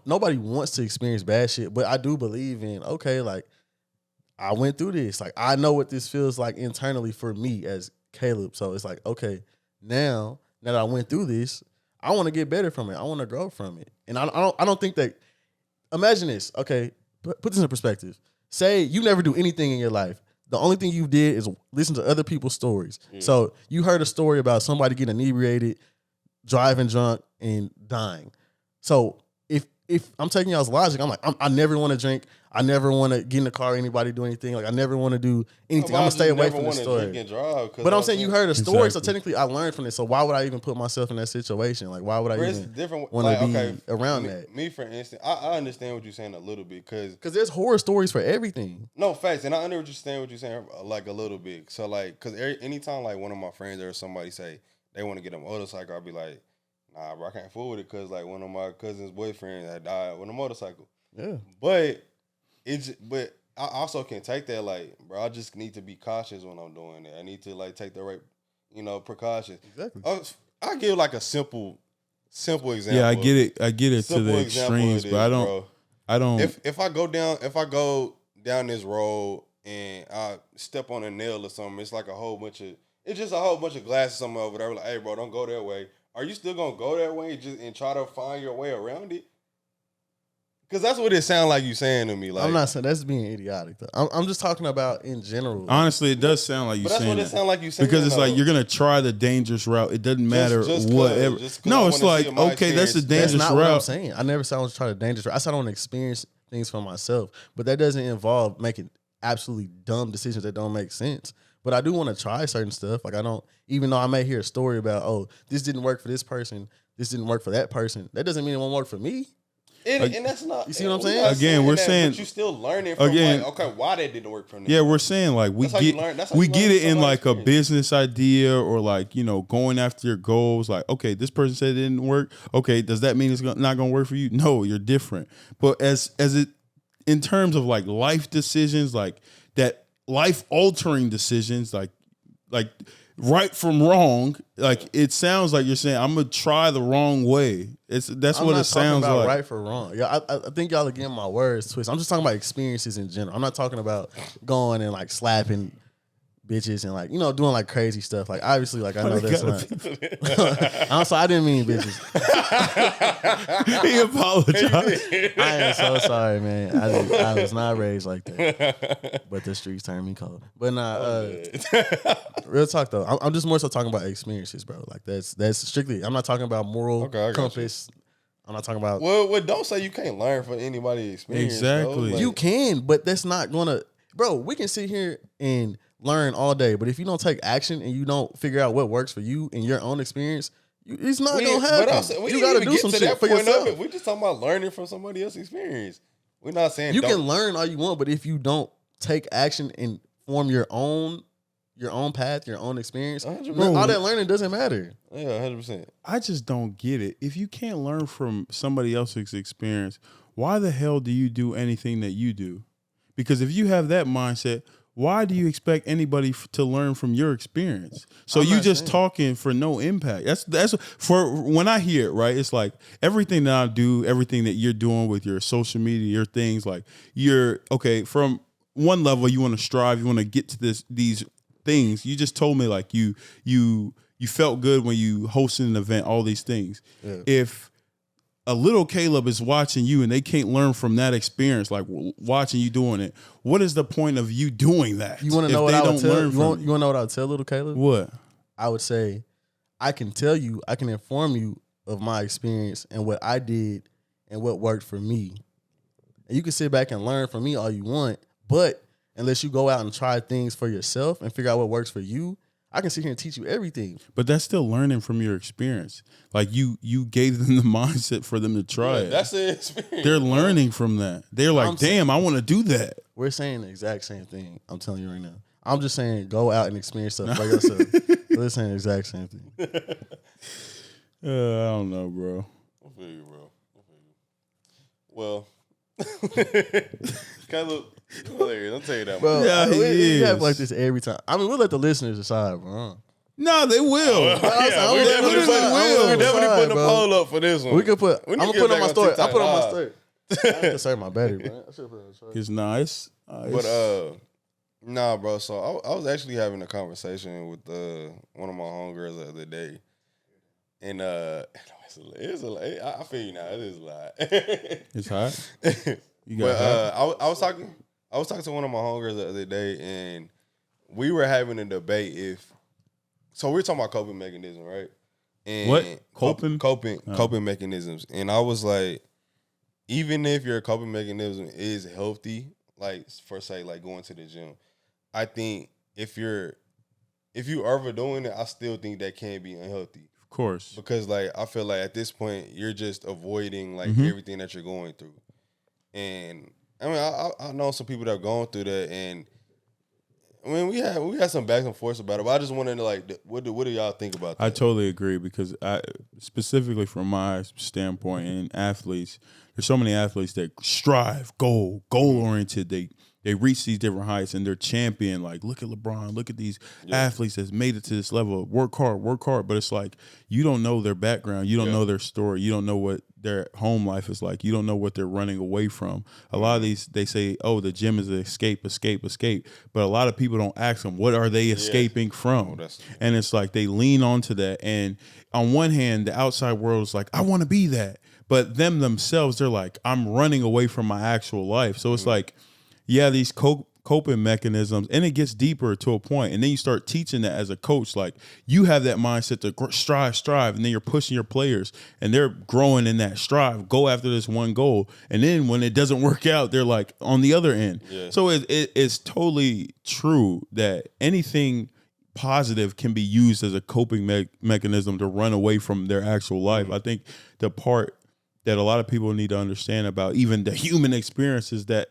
Nobody wants to experience bad shit, but I do believe in, okay, like I went through this. Like I know what this feels like internally for me as Caleb. So it's like, okay, now that I went through this, I want to get better from it. I want to grow from it. And I don't think that, imagine this, okay, put this in perspective. Say you never do anything in your life. The only thing you did is listen to other people's stories. Yeah. So you heard a story about somebody getting inebriated, driving drunk, and dying. So if I'm taking y'all's logic, I'm like, I never want to drink. I never want to get in the car or anybody do anything. Like I never want to do anything. I'm gonna stay away from this story. But I'm saying you heard a story, so technically I learned from it. So why would I even put myself in that situation? Like why would I even want to be around that? Me, for instance, I understand what you're saying a little bit because there's horror stories for everything. No, facts, and I understand what you're saying like a little bit. So like, because anytime like one of my friends or somebody say they want to get a motorcycle, I'll be like, nah, bro, I can't fool with it because like one of my cousin's boyfriends had died with a motorcycle. Yeah, but I also can take that like, bro, I just need to be cautious when I'm doing it. I need to like take the right, precautions. Exactly. I give like a simple example. Yeah, I get it to the extremes, but I don't. If I go down this road and I step on a nail or something, it's like it's just a whole bunch of glass or something over there. Like, hey, bro, don't go that way. Are you still gonna go that way and try to find your way around it? Because that's what it sounds like you saying to me. Like, I'm not saying that's being idiotic though. I'm just talking about in general. Honestly, it does sound like you saying that. That's what it sounds like you saying. Because it's like you're gonna try the dangerous route. It doesn't matter whatever. No, it's like, okay, that's a dangerous route. That's not what I'm saying. I never said I was trying to dangerous route. I said I want to experience things for myself. But that doesn't involve making absolutely dumb decisions that don't make sense. But I do want to try certain stuff. Like I don't, even though I may hear a story about, oh, this didn't work for this person, this didn't work for that person. That doesn't mean it won't work for me. And that's not. You see what I'm saying? Again, we're saying, but you still learning from like, okay, why that didn't work for me. Yeah, we're saying like we get it in like a business idea or like going after your goals. Like, okay, this person said it didn't work. Okay, does that mean it's not going to work for you? No, you're different. But as it in terms of like life decisions, like that life altering decisions, like right from wrong, like it sounds like you're saying I'm gonna try the wrong way. That's what it sounds like. Right for wrong. Yeah, I think y'all are getting my words twisted. I'm just talking about experiences in general. I'm not talking about going and like slapping bitches and like doing like crazy stuff. Like obviously, like I know that's not. I'm sorry, I didn't mean bitches. He apologized. I am so sorry, man. I was not raised like that. But the streets turned me cold. But real talk though. I'm just more so talking about experiences, bro. Like that's strictly. I'm not talking about moral compass. I'm not talking about. Well, don't say you can't learn from anybody's experience. Exactly. Like, you can, but that's not gonna. Bro, we can sit here and learn all day, but if you don't take action and you don't figure out what works for you in your own experience, it's not gonna happen. You gotta do some shit for yourself. We're just talking about learning from somebody else's experience. We're not saying you can learn all you want, but if you don't take action and form your own path, your own experience, bro, all that learning doesn't matter. Yeah, 100%. I just don't get it. If you can't learn from somebody else's experience, why the hell do you do anything that you do? Because if you have that mindset, why do you expect anybody to learn from your experience? So you just talking for no impact. That's for when I hear it, right? It's like everything that I do, everything that you're doing with your social media, your things, like you're okay from one level you want to strive, you want to get to these things. You just told me like you felt good when you hosted an event, all these things. Yeah. If a little Caleb is watching you and they can't learn from that experience, like watching you doing it, what is the point of you doing that? You want to know what I would tell? You want to know what I would tell little Caleb? What? I would say, I can tell you, I can inform you of my experience and what I did and what worked for me. And you can sit back and learn from me all you want, but unless you go out and try things for yourself and figure out what works for you, I can sit here and teach you everything. But that's still learning from your experience. Like you gave them the mindset for them to try it. That's the experience. They're learning from that. They're like, damn, I want to do that. We're saying the exact same thing. I'm telling you right now. I'm just saying go out and experience stuff by yourself. We're saying the exact same thing. I don't know, bro. I feel you, bro. Well, Caleb, hilarious. I'll tell you that, bro. Yeah, we have like this every time. I mean, we'll let the listeners decide, bro. No, they will. We definitely putting the poll up for this one. We could put. I'm gonna put it on my story. I put it on my story. I have to serve my battery, bro. I should put it on my story. It's nice. But nah, bro. So I was actually having a conversation with one of my homegirls the other day, and I feel you now. It is a lot. It's hot. I was talking to one of my homegirls the other day, and we were having a debate so we're talking about coping mechanism, right? And what? Coping mechanisms. And I was like, even if your coping mechanism is healthy, like for say like going to the gym, I think if you overdoing it, I still think that can be unhealthy. Of course. Because like I feel like at this point you're just avoiding like everything that you're going through. And I mean I know some people that have gone through that, and I mean we had some back and forth about it, but I just wanted to like what do y'all think about that? I totally agree, because specifically from my standpoint in athletes, there's so many athletes that strive, goal oriented. They reach these different heights and they're champion. Like, look at LeBron, look at these athletes that's made it to this level. Work hard. But it's like, you don't know their background. You don't know their story. You don't know what their home life is like. You don't know what they're running away from. A lot of these, they say, oh, the gym is an escape. But a lot of people don't ask them, what are they escaping from? And it's like, they lean onto that. And on one hand, the outside world is like, I want to be that. But themselves, they're like, I'm running away from my actual life. So it's like, these coping mechanisms, and it gets deeper to a point, and then you start teaching that as a coach. Like, you have that mindset to strive, and then you're pushing your players, and they're growing in that strive. Go after this one goal, and then when it doesn't work out, they're like on the other end. Yeah. So it's totally true that anything positive can be used as a coping mechanism to run away from their actual life. I think the part that a lot of people need to understand about even the human experience is that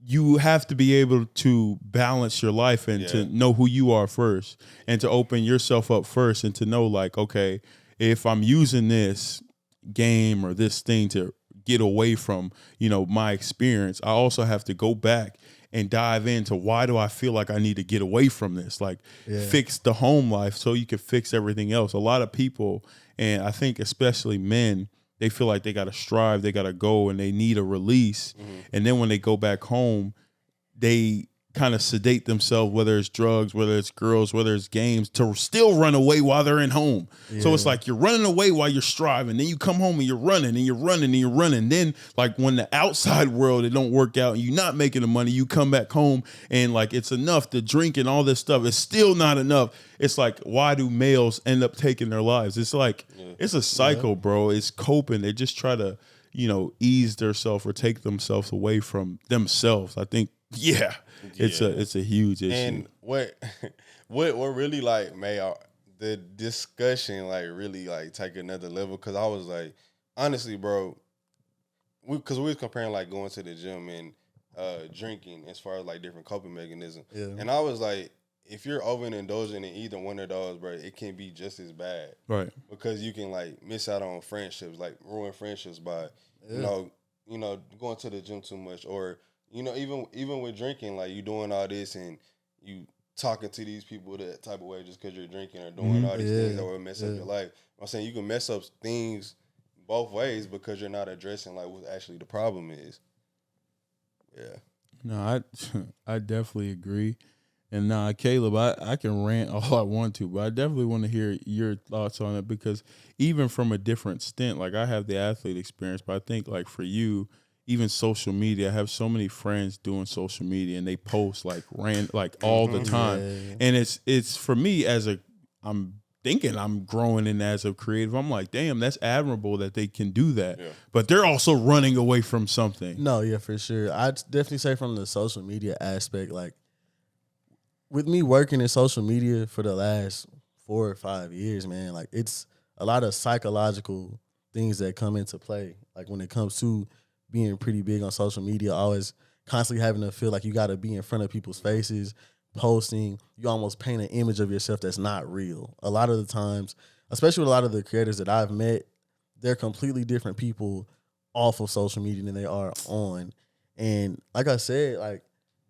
you have to be able to balance your life and to know who you are first, and to open yourself up first, and to know like, okay, if I'm using this game or this thing to get away from, my experience, I also have to go back and dive into why do I feel like I need to get away from this? Like fix the home life so you can fix everything else. A lot of people, and I think especially men, they feel like they got to strive, they got to go, and they need a release. And then when they go back home, they kind of sedate themselves, whether it's drugs, whether it's girls, whether it's games, to still run away while they're in home. So it's like you're running away while you're striving. Then you come home and you're running and you're running and you're running. Then like when the outside world, it don't work out and you're not making the money, you come back home and like it's enough to drink and all this stuff. It's still not enough. It's like, why do males end up taking their lives? It's like, it's a cycle, bro. It's coping. They just try to, ease themselves or take themselves away from themselves. I think, it's a huge issue. And what really like made the discussion like really like take another level, because I was like, honestly, bro, because we was comparing like going to the gym and drinking as far as like different coping mechanisms. And I was like, if you're overindulging in either one of those, bro, it can be just as bad. Right. Because you can like miss out on friendships, like ruin friendships by, going to the gym too much, or even with drinking, like you doing all this and you talking to these people that type of way just because you're drinking or doing all these things that will mess up your life. I'm saying you can mess up things both ways because you're not addressing like what actually the problem is. Yeah. No, I definitely agree. And nah, Caleb, I can rant all I want to, but I definitely want to hear your thoughts on it because even from a different stint, like I have the athlete experience, but I think like for you, even social media, I have so many friends doing social media and they post like all the time. Yeah. And it's for me I'm thinking I'm growing in as a creative. I'm like, damn, that's admirable that they can do that. Yeah. But they're also running away from something. No, yeah, for sure. I'd definitely say from the social media aspect, like with me working in social media for the last 4 or 5 years, man, like it's a lot of psychological things that come into play. Like when it comes to being pretty big on social media, always constantly having to feel like you got to be in front of people's faces, posting, you almost paint an image of yourself that's not real. A lot of the times, especially with a lot of the creators that I've met, they're completely different people off of social media than they are on. And like I said, like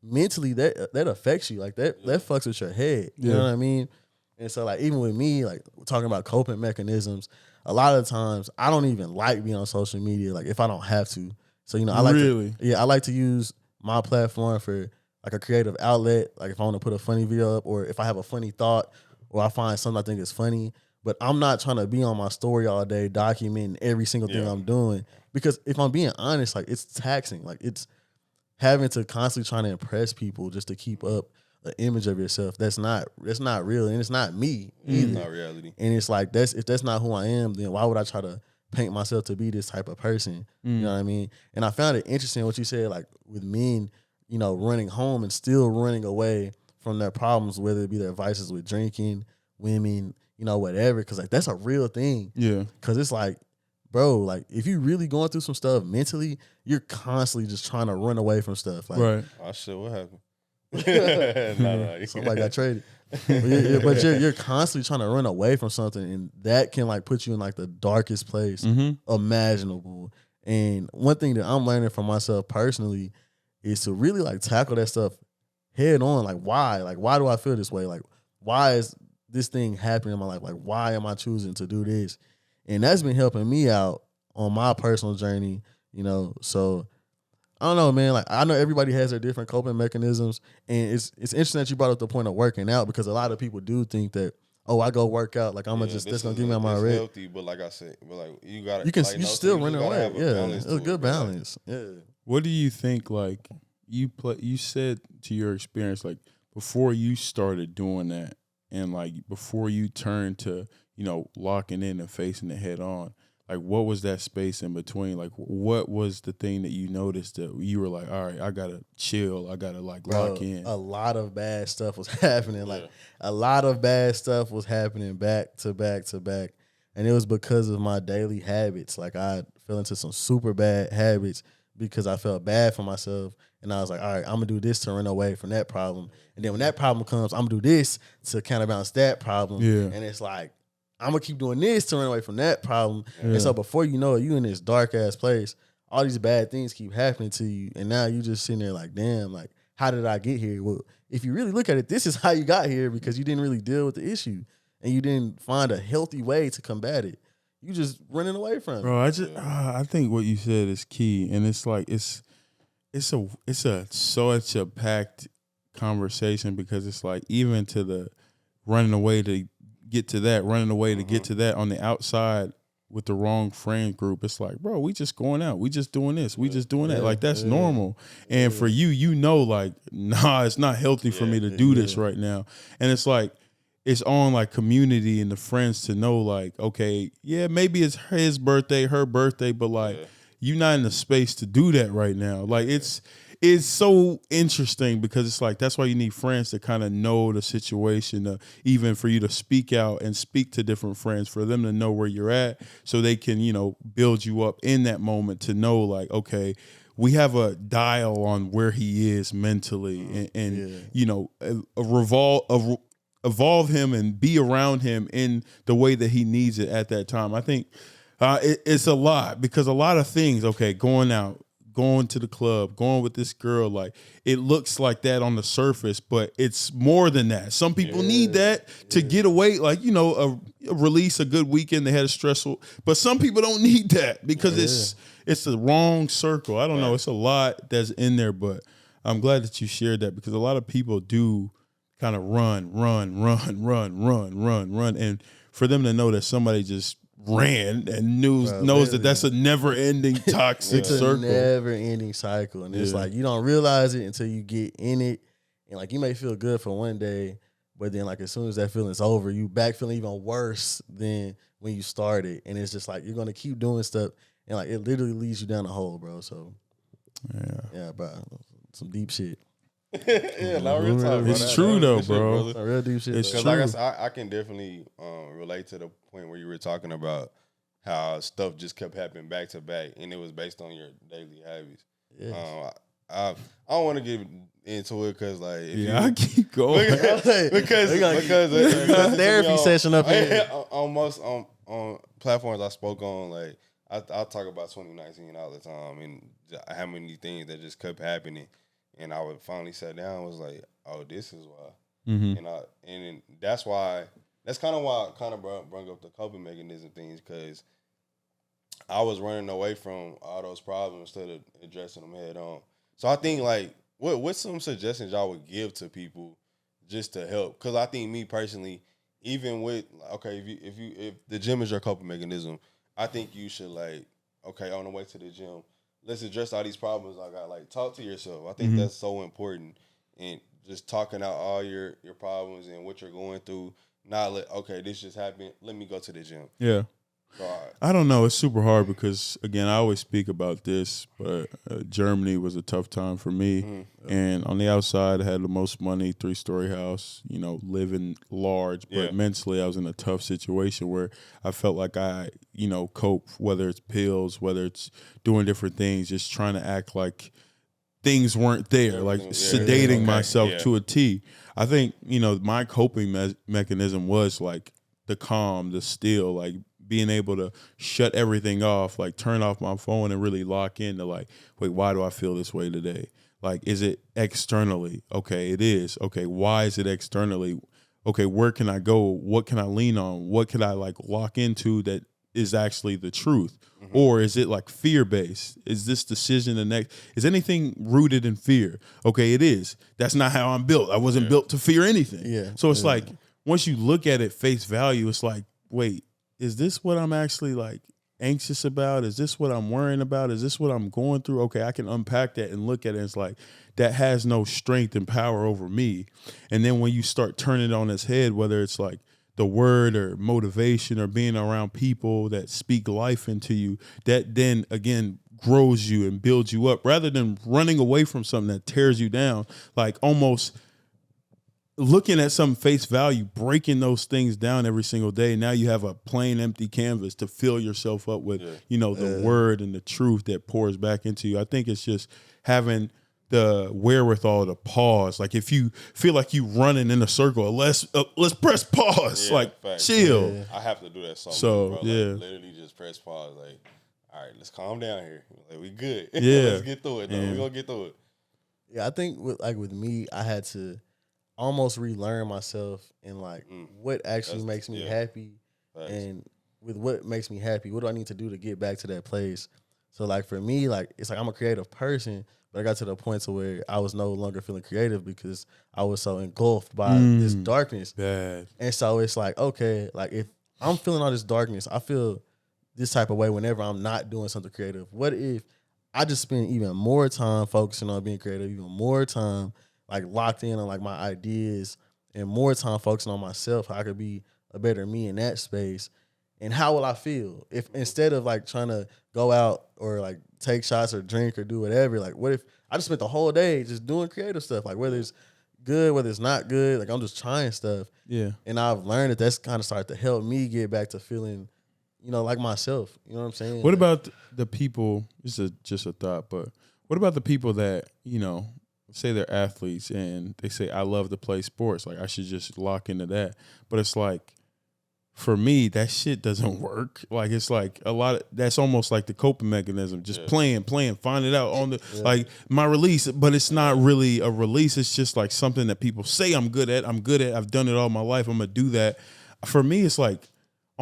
mentally that affects you. Like that fucks with your head. You know what I mean? And so like even with me, like talking about coping mechanisms, a lot of the times I don't even like being on social media, like if I don't have to. So, I like to use my platform for like a creative outlet. Like if I want to put a funny video up or if I have a funny thought or I find something I think is funny, but I'm not trying to be on my story all day documenting every single thing I'm doing. Because if I'm being honest, like it's taxing. Like it's having to constantly trying to impress people just to keep up an image of yourself. That's not real and it's not me either. Not reality. And it's like if that's not who I am, then why would I try to paint myself to be this type of person? You know what I mean? And I found it interesting what you said, like with men, running home and still running away from their problems, whether it be their vices with drinking, women, whatever. Because like that's a real thing. Yeah. Because it's like, bro, like if you really going through some stuff mentally, you're constantly just trying to run away from stuff. Like, right. Oh shit, what happened? No. Somebody got traded. But you're constantly trying to run away from something, and that can like put you in like the darkest place imaginable. And one thing that I'm learning from myself personally is to really like tackle that stuff head on. Like why? Like why do I feel this way? Like why is this thing happening in my life? Like why am I choosing to do this? And that's been helping me out on my personal journey, So I don't know, man. Like I know everybody has their different coping mechanisms, and it's interesting that you brought up the point of working out because a lot of people do think that, oh, I go work out, like I'm gonna that's gonna give me my rep. Healthy, but like I said, you gotta you still running away. Yeah, it's a good balance. Yeah. What do you think? Like you said to your experience, like before you started doing that, and like before you turned to locking in and facing it head on. Like, what was that space in between? Like, what was the thing that you noticed that you were like, all right, I got to chill. I got to, like, lock in. A lot of bad stuff was happening. Like, a lot of bad stuff was happening back to back to back. And it was because of my daily habits. Like, I fell into some super bad habits because I felt bad for myself. And I was like, all right, I'm going to do this to run away from that problem. And then when that problem comes, I'm going to do this to counterbalance that problem. Yeah. And it's like, I'm going to keep doing this to run away from that problem. Yeah. And so before you know it, you in this dark-ass place. All these bad things keep happening to you. And now you just sitting there like, damn, like, how did I get here? Well, if you really look at it, this is how you got here because you didn't really deal with the issue. And you didn't find a healthy way to combat it. You just running away from it. Bro, I think what you said is key. And it's like, it's such a packed conversation because it's like, even to the running away to get to that, running away to get to that on the outside with the wrong friend group, it's like, bro, we just going out. We just doing this. We just doing that. Like, that's normal. And for you, like, nah, it's not healthy for me to do this right now. And it's like, it's on like community and the friends to know like, okay, yeah, maybe it's his birthday, her birthday, but like, you're not in the space to do that right now. Like, it's so interesting because it's like, that's why you need friends to kind of know the situation, even for you to speak out and speak to different friends, for them to know where you're at so they can, build you up in that moment to know like, okay, we have a dial on where he is mentally and evolve him and be around him in the way that he needs it at that time. I think it's a lot because a lot of things, okay, going out, going to the club, going with this girl, like it looks like that on the surface, but it's more than that. Some people need that to get away, like, a release, a good weekend. They had a stressful, but some people don't need that because it's the wrong circle. I don't know. It's a lot that's in there, but I'm glad that you shared that because a lot of people do kind of run, and for them to know that somebody just ran and knows that that's a never-ending toxic circle. It's a never-ending cycle, and it's like you don't realize it until you get in it, and like you may feel good for one day, but then like as soon as that feeling's over, you back feeling even worse than when you started, and it's just like you're gonna keep doing stuff, and like it literally leads you down a hole, bro. So yeah, bro, some deep shit. Yeah, no real talk, bro. It's true though, bro. Some real deep shit. It's Because true. like I said, I can definitely relate to the point where you were talking about how stuff just kept happening back to back, and it was based on your daily habits. Yes. I don't want to get into it because like I keep going because a therapy session up here. On platforms I spoke on, like I talk about 2019 all the time and how many things that just kept happening. And I would finally sat down and was like, oh, this is why. Mm-hmm. And that's why, that's kind of why I kind of brought up the coping mechanism things, because I was running away from all those problems instead of addressing them head on. So I think, like, what's some suggestions y'all would give to people just to help? Because I think me personally, even with, okay, if the gym is your coping mechanism, I think you should, like, okay, on the way to the gym, let's address all these problems I got. Like, talk to yourself. I think that's so important. And just talking out all your problems and what you're going through. Not okay, this just happened. Let me go to the gym. Yeah. So, I don't know. It's super hard because, again, I always speak about this, but Germany was a tough time for me. Mm-hmm. And on the outside, I had the most money, 3-story house, living large. But mentally, I was in a tough situation where I felt like I, cope, whether it's pills, whether it's doing different things, just trying to act like things weren't there, like sedating myself to a T. I think, my coping mechanism was like the calm, the still, like being able to shut everything off, like turn off my phone and really lock into like, wait, why do I feel this way today? Like, is it externally? Okay, it is. Okay, why is it externally? Okay, where can I go? What can I lean on? What can I like lock into that is actually the truth? Mm-hmm. Or is it like fear-based? Is this decision the next? Is anything rooted in fear? Okay, it is. That's not how I'm built. I wasn't built to fear anything. Yeah. So it's like, once you look at it face value, it's like, wait, is this what I'm actually like anxious about? Is this what I'm worrying about? Is this what I'm going through? Okay, I can unpack that and look at it. It's like, that has no strength and power over me. And then when you start turning it on its head, whether it's like the word or motivation or being around people that speak life into you, that then again grows you and builds you up rather than running away from something that tears you down, like almost looking at some face value, breaking those things down every single day. Now you have a plain empty canvas to fill yourself up with, the word and the truth that pours back into you. I think it's just having the wherewithal to pause. Like if you feel like you running in a circle, let's press pause. Chill. Yeah. I have to do that something. So bro. Like, literally just press pause. Like, all right, let's calm down here. Like, we good. Yeah. Let's get through it. Though. We're gonna get through it. Yeah, I think with me, I had to almost relearn myself and like what actually makes me happy. Thanks. And with what makes me happy, what do I need to do to get back to that place? So like for me, like it's like I'm a creative person, but I got to the point to where I was no longer feeling creative because I was so engulfed by this darkness. Bad. And so it's like, okay, like if I'm feeling all this darkness, I feel this type of way whenever I'm not doing something creative. What if I just spend even more time focusing on being creative, even more time like locked in on like my ideas and more time focusing on myself, how I could be a better me in that space. And how will I feel if instead of like trying to go out or like take shots or drink or do whatever, like what if I just spent the whole day just doing creative stuff, like whether it's good, whether it's not good, like I'm just trying stuff. Yeah. And I've learned that that's kind of started to help me get back to feeling, like myself. You know what I'm saying? What about the people, this is just a thought, but what about the people that, say they're athletes and they say, I love to play sports. Like I should just lock into that. But it's like, for me, that shit doesn't work. Like it's like a lot of that's almost like the coping mechanism. Just playing, find it out on the like my release, but it's not really a release. It's just like something that people say I'm good at. I've done it all my life. I'm gonna do that. For me, it's like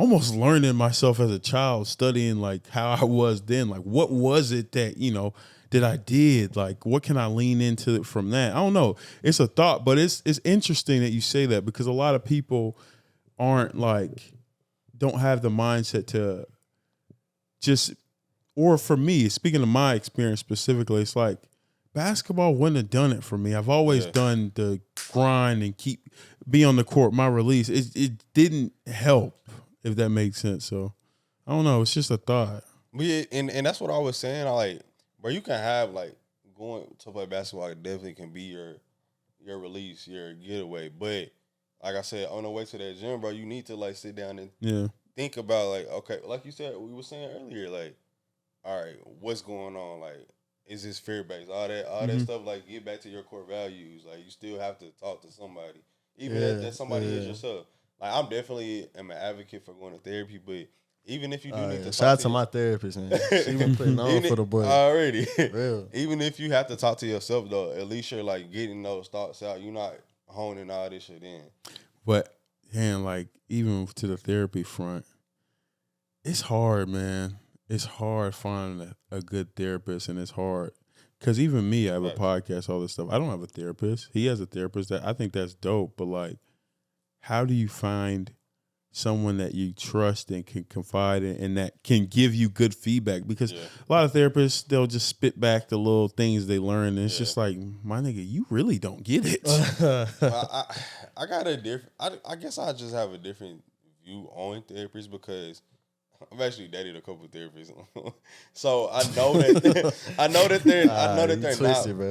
almost learning myself as a child, studying like how I was then. Like, what was it that, that I did? Like, what can I lean into from that? I don't know. It's a thought, but it's interesting that you say that, because a lot of people don't have the mindset to just, or for me, speaking of my experience specifically, it's like basketball wouldn't have done it for me. I've always done the grind and be on the court. My release, it didn't help, if that makes sense. So I don't know. It's just a thought. And that's what I was saying. Bro, you can have like going to play basketball. It definitely can be your release, your getaway. But like I said, on the way to that gym, bro, you need to like sit down and think about like, okay, like you said, we were saying earlier, like, all right, what's going on? Like, is this fear based? All that stuff. Like, get back to your core values. Like, you still have to talk to somebody, even if that somebody is yourself. Like, I'm definitely am an advocate for going to therapy, but even if you do need to shout out to my therapist, man. She been putting on for the boy already. Real. Even if you have to talk to yourself though, at least you're like getting those thoughts out. You're not honing all this shit in. But man, like even to the therapy front, it's hard, man. It's hard finding a good therapist, and it's hard because even me, I have a podcast, all this stuff. I don't have a therapist. He has a therapist. That I think that's dope. But like, how do you find someone that you trust and can confide in and that can give you good feedback? Because a lot of therapists, they'll just spit back the little things they learn, and it's just like, my nigga, you really don't get it. I got a different. I guess I just have a different view on therapists because I've actually dated a couple of therapists, so I know that they're twisted, not. Bro.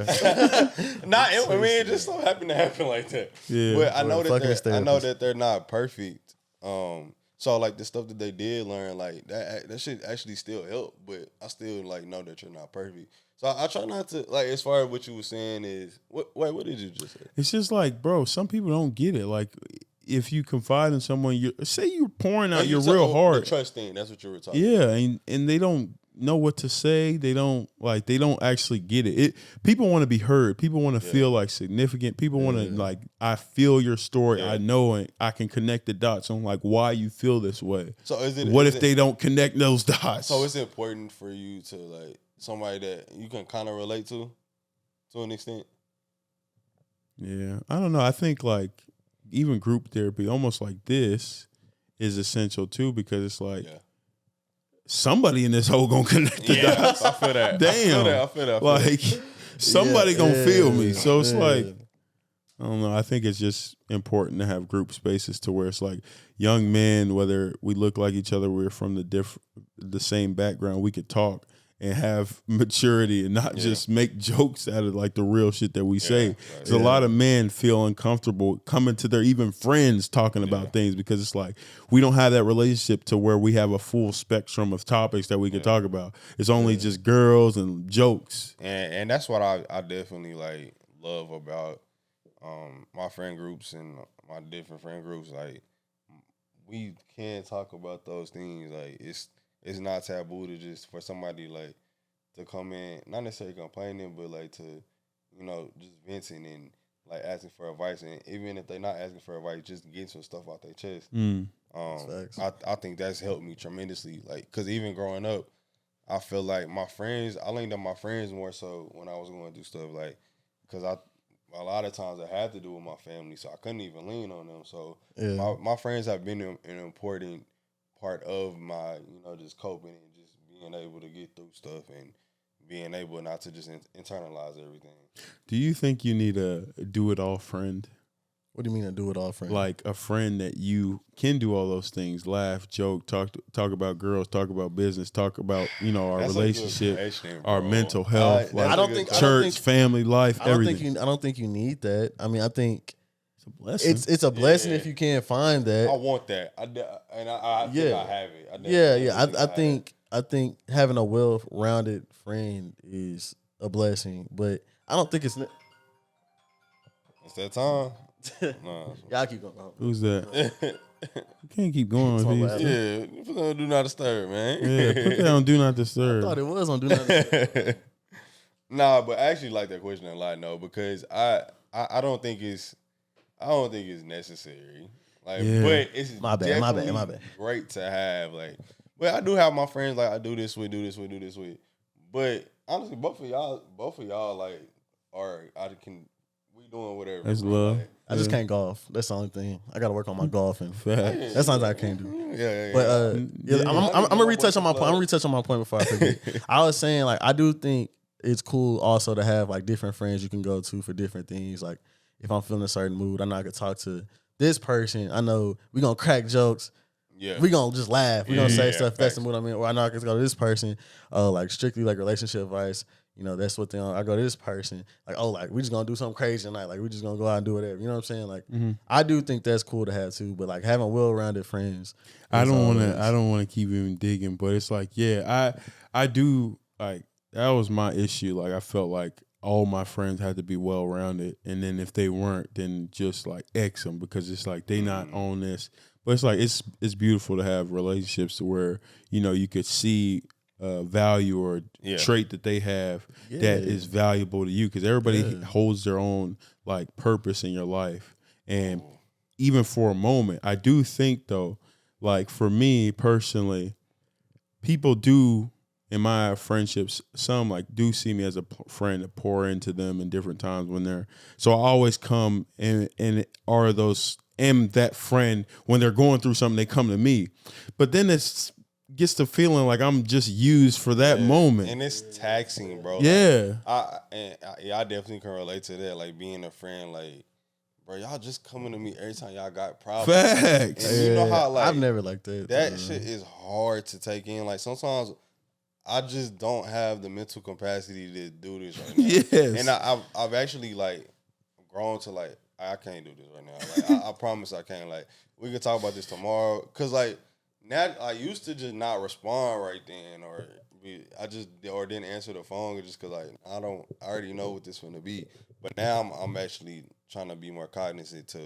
Not. I mean, it just so happened to happen like that. Yeah, but I know that they're not perfect. So like the stuff that they did learn, like that shit actually still help. But I still like know that you're not perfect. So I try not to like. As far as what you were saying is, what did you just say? It's just like, bro, some people don't get it. Like, if you confide in someone, say you're pouring out your real heart. The trust thing, that's what you were talking about. Yeah, and they don't know what to say. They don't actually get it. People want to be heard. People want to feel like significant. People want to like, I feel your story. I know it. I can connect the dots on like why you feel this way. So what if they don't connect those dots? So it's important for you to like somebody that you can kind of relate to an extent. Yeah, I don't know. I think like even group therapy, almost like this, is essential too, because it's like somebody in this hole gonna connect the dots. I feel that. Damn, I feel that. Like somebody gonna feel me. So it's like, I don't know. I think it's just important to have group spaces to where it's like young men, whether we look like each other, we're from the same background, we could talk and have maturity and not just make jokes out of like the real shit that we say. Because a lot of men feel uncomfortable coming to their even friends talking about things, because it's like we don't have that relationship to where we have a full spectrum of topics that we can talk about. It's only just girls and jokes. And that's what I definitely like love about my friend groups and my different friend groups. Like, we can talk about those things. Like, it's not taboo to just for somebody like to come in, not necessarily complaining, but like to, just venting and like asking for advice. And even if they're not asking for advice, just getting some stuff out their chest. I think that's helped me tremendously. Like, cause even growing up, I feel like I leaned on my friends more so when I was going through stuff, like, cause a lot of times I had to do with my family, so I couldn't even lean on them. So my friends have been an important part of my, just coping and just being able to get through stuff and being able not to just internalize everything. Do you think you need a do-it-all friend? What do you mean a do-it-all friend? Like a friend that you can do all those things, laugh, joke, talk about girls, talk about business, talk about, our That's relationship, our mental health, church, family life, everything. I don't think you need that. I mean, I think it's a blessing. It's a blessing if you can't find that. I want that. I think I have it. I think having a well-rounded friend is a blessing, but I don't think it's that time. No. Y'all keep going. Who's that? You can't keep going with these. Yeah, put that on Do Not Disturb, man. Yeah, put that on Do Not Disturb. I thought it was on Do Not Disturb. Nah, but I actually like that question a lot, no, because I don't think it's necessary. Like, Yeah. but it's My bad. great to have. Like, well, I do have my friends like I do this with. But honestly, both of y'all like we doing whatever. That's bro. love. Like, I just can't golf. That's the only thing. I got to work on my golfing. Facts. That's something I can't do. yeah. But I'm gonna retouch on my point. I'm gonna point. retouch on my point before I forget. I was saying like I do think it's cool also to have like different friends you can go to for different things. Like if I'm feeling a certain mood, I know I could talk to this person. I know we gonna crack jokes. Yeah. We gonna just laugh. We gonna say stuff. Facts. That's the mood I'm in. Or I know I can go to this person. Like strictly like relationship advice. You know, that's what I go to this person. Like, like we just gonna do something crazy tonight. Like we just gonna go out and do whatever. You know what I'm saying? Like I do think that's cool to have too. But like having well-rounded friends. I don't want to keep even digging, but it's like, yeah, I do like that was my issue. Like I felt like all my friends had to be well-rounded, and then if they weren't, then just like X them because it's like they not on this. But it's like it's beautiful to have relationships to where you could see value or trait that they have that is valuable to you because everybody holds their own like purpose in your life. And even for a moment, I do think though, like for me personally, people do in my friendships, some like do see me as a friend to pour into them in different times when they're, so I always come and are those, am that friend when they're going through something, they come to me. But then gets the feeling like I'm just used for that moment. And it's taxing, bro. Yeah. Like, I definitely can relate to that. Like being a friend, like, bro, y'all just coming to me every time y'all got problems. Facts. And you know how like I've never liked that. That shit is hard to take in. Like sometimes I just don't have the mental capacity to do this right now. Yes. And I've actually like grown to like I can't do this right now. Like I promise I can't. Like we can talk about this tomorrow. Cause like now I used to just not respond right then or didn't answer the phone just cause like I already know what this gonna be. But now I'm actually trying to be more cognizant to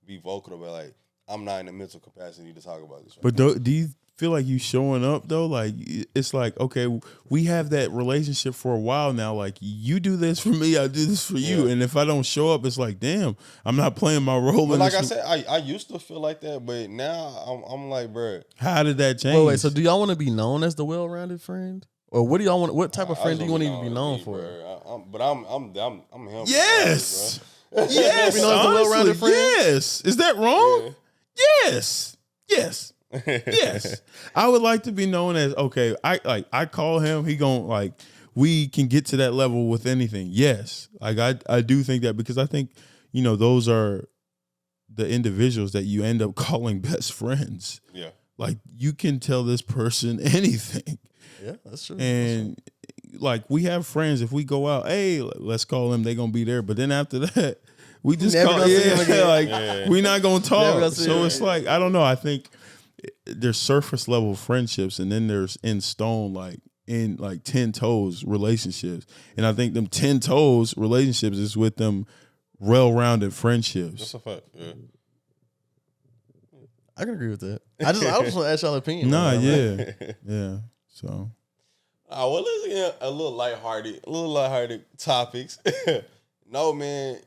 be vocal about like I'm not in the mental capacity to talk about this. Right but do you feel like you showing up though? Like it's like, okay, we have that relationship for a while now. Like you do this for me, I do this for you. And if I don't show up, it's like, damn, I'm not playing my role. But like I said, I used to feel like that, but now I'm like, bro, how did that change? Wait, so do y'all want to be known as the well-rounded friend? Or what do y'all want? What type of friend do you want to even be known for? I'm him. Yes. Bro. Yes. You know, as the well-rounded friend? Yes. Is that wrong? Yeah. Yes. Yes. I would like to be known as, okay, I call him, he gon' like, we can get to that level with anything. Yes. Like I do think that because I think, those are the individuals that you end up calling best friends. Yeah. Like you can tell this person anything. Yeah, that's true. And like we have friends, if we go out, hey, let's call them, they gonna be there. But then after that, we just Never call, gonna see them again. like we're not gonna Never talk. gonna see So them it's again. like, I don't know. I think there's surface level friendships, and then there's in stone, like in like 10 toes relationships. And I think them 10 toes relationships is with them well-rounded friendships. That's a fact. Yeah. I can agree with that. I just want to ask y'all opinion. Nah, on that, yeah, yeah. So Well, let's get a little lighthearted topics. No, man,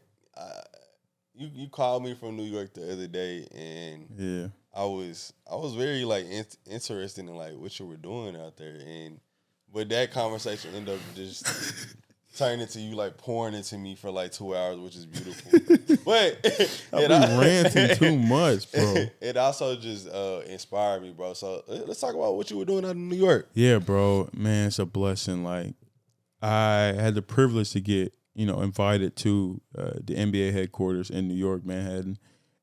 you called me from New York the other day, and yeah, I was very like interested in like what you were doing out there, but that conversation ended up just turning into you like pouring into me for like 2 hours, which is beautiful. But I've been ranting too much, bro. It also just inspired me, bro. So let's talk about what you were doing out in New York. Yeah, bro, man, it's a blessing. Like I had the privilege to get invited to the NBA headquarters in New York, Manhattan.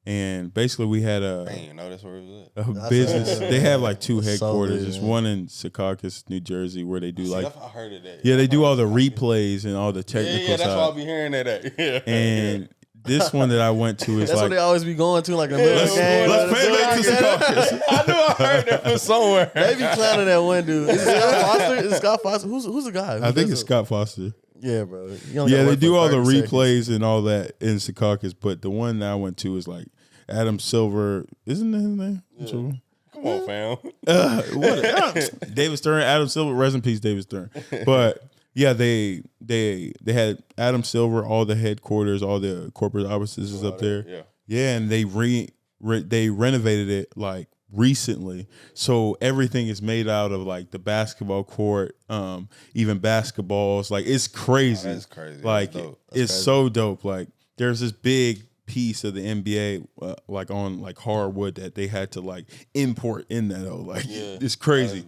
And basically, we had a That's where it was a business. They have like 2 headquarters. solid, There's yeah. one in Secaucus, New Jersey, where they do like I heard of that. they do all the replays and all the technical Yeah, that's side. why I'll be hearing that at. Yeah. And this one that I went to is That's what like they always be going to, like in the middle of the game. let's pay back to Secaucus. I knew I heard that from somewhere. They be clowning that one dude. Is it Scott Foster? Is it Scott Foster? Who's the guy? I think it's Scott Foster. Yeah, bro. Yeah, they do all the replays and all that in Secaucus, but the one that I went to is like Adam Silver. Isn't that his name? Come on, fam. David Stern, Adam Silver, rest in peace, David Stern. But yeah, they had Adam Silver, all the headquarters, all the corporate offices is up there. Yeah. Yeah, and they they renovated it like recently, so everything is made out of like the basketball court, even basketballs. Like it's crazy. That's crazy. Like That's dope. it's so dope. Like there's this big piece of the NBA like on like hardwood that they had to like import in that though. Like it's crazy.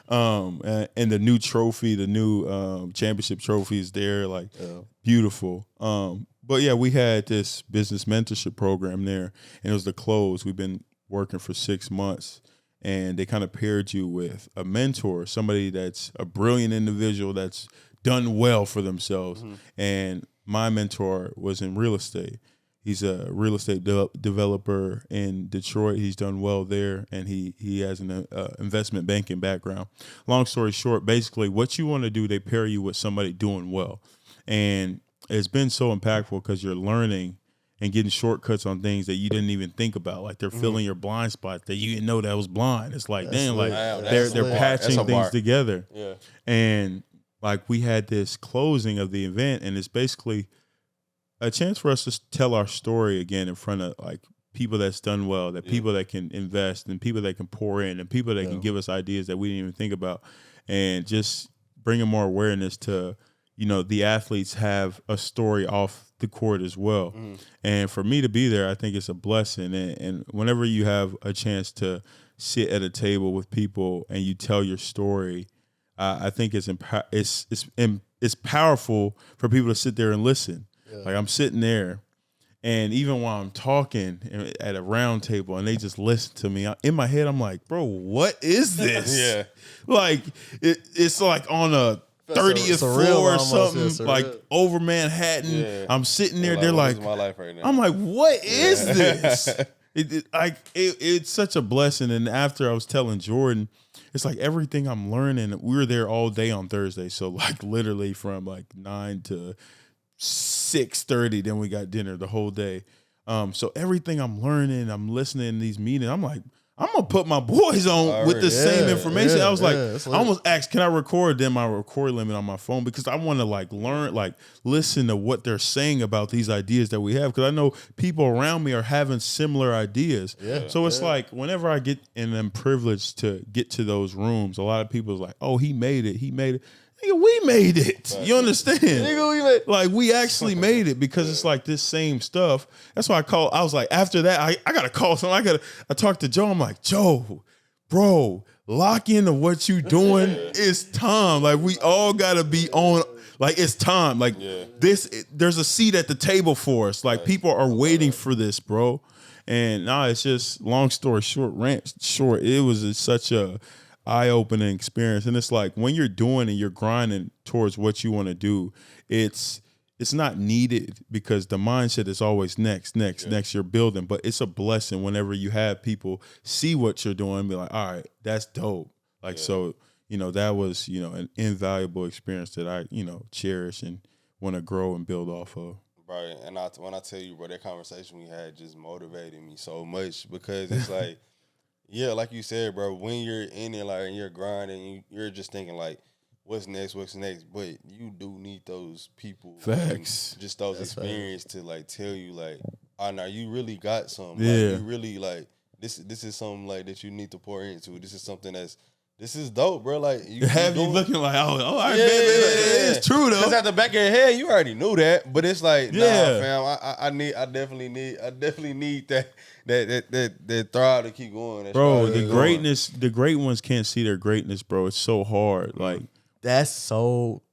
And the new trophy, the new championship trophy is there, like beautiful. But yeah, we had this business mentorship program there, and it was the close. We've been working for 6 months, and they kind of paired you with a mentor, somebody that's a brilliant individual that's done well for themselves. And my mentor was in real estate. He's a real estate developer in Detroit. He's done well there, and he has an investment banking background. Long story short, basically what you want to do, they pair you with somebody doing well. And it's been so impactful because you're learning and getting shortcuts on things that you didn't even think about. Like they're filling your blind spots that you didn't know that was blind. It's like, damn, like they're patching things together. Yeah. And like we had this closing of the event, and it's basically a chance for us to tell our story again in front of like people that's done well, that people that can invest and people that can pour in and people that can give us ideas that we didn't even think about, and just bringing more awareness to, you know, the athletes have a story off the court as well. And for me to be there, I think it's a blessing. And whenever you have a chance to sit at a table with people and you tell your story, I think it's powerful for people to sit there and listen. Like I'm sitting there, and even while I'm talking at a round table and they just listen to me, in my head I'm like, bro, what is this? Like it's like on a 30th floor or something, like over Manhattan. I'm sitting there, they're like, my life right now. I'm like, what is this? It's such a blessing. And after I was telling Jordan, it's like everything I'm learning, we were there all day on Thursday. So like literally from like 9 to 6:30, then we got dinner the whole day. So everything I'm learning, I'm listening to these meetings, I'm like, I'm gonna put my boys on with the same information. I was like, I almost asked, can I record then my record limit on my phone? Because I want to like learn, like listen to what they're saying about these ideas that we have. Because I know people around me are having similar ideas. So it's like whenever I get, and I'm privileged to get to those rooms, a lot of people is like, oh, he made it. Nigga, we made it. You understand? Nigga, we made it. Like, we actually made it because it's like this same stuff. That's why I was like, after that, I got to call someone. I talked to Joe. I'm like, Joe, bro, lock into what you doing. It's time. Like, we all got to be on. Like, it's time. Like, there's a seat at the table for us. Like, people are waiting for this, bro. And it's just, long story short, it was such a eye-opening experience. And it's like when you're doing and you're grinding towards what you want to do, it's not needed because the mindset is always next you're building. But it's a blessing whenever you have people see what you're doing and be like, all right, that's dope. Like, so, you know, that was, you know, an invaluable experience that I, you know, cherish and want to grow and build off of. Right. And when I tell you, bro, that conversation we had just motivated me so much because it's like, yeah, like you said, bro, when you're in it, like, and you're grinding, you're just thinking, like, what's next? But you do need those people. Facts. Just those experiences to, like, tell you, like, oh, no, you really got something. Yeah. Like, you really, like, this is something, like, that you need to pour into. This is something this is dope, bro. Like, you looking like, it's true, though. Because at the back of your head, you already knew that. But it's like, nah, fam, I definitely need that thrive to keep going. Bro, the great ones can't see their greatness, bro. It's so hard. Like, that's so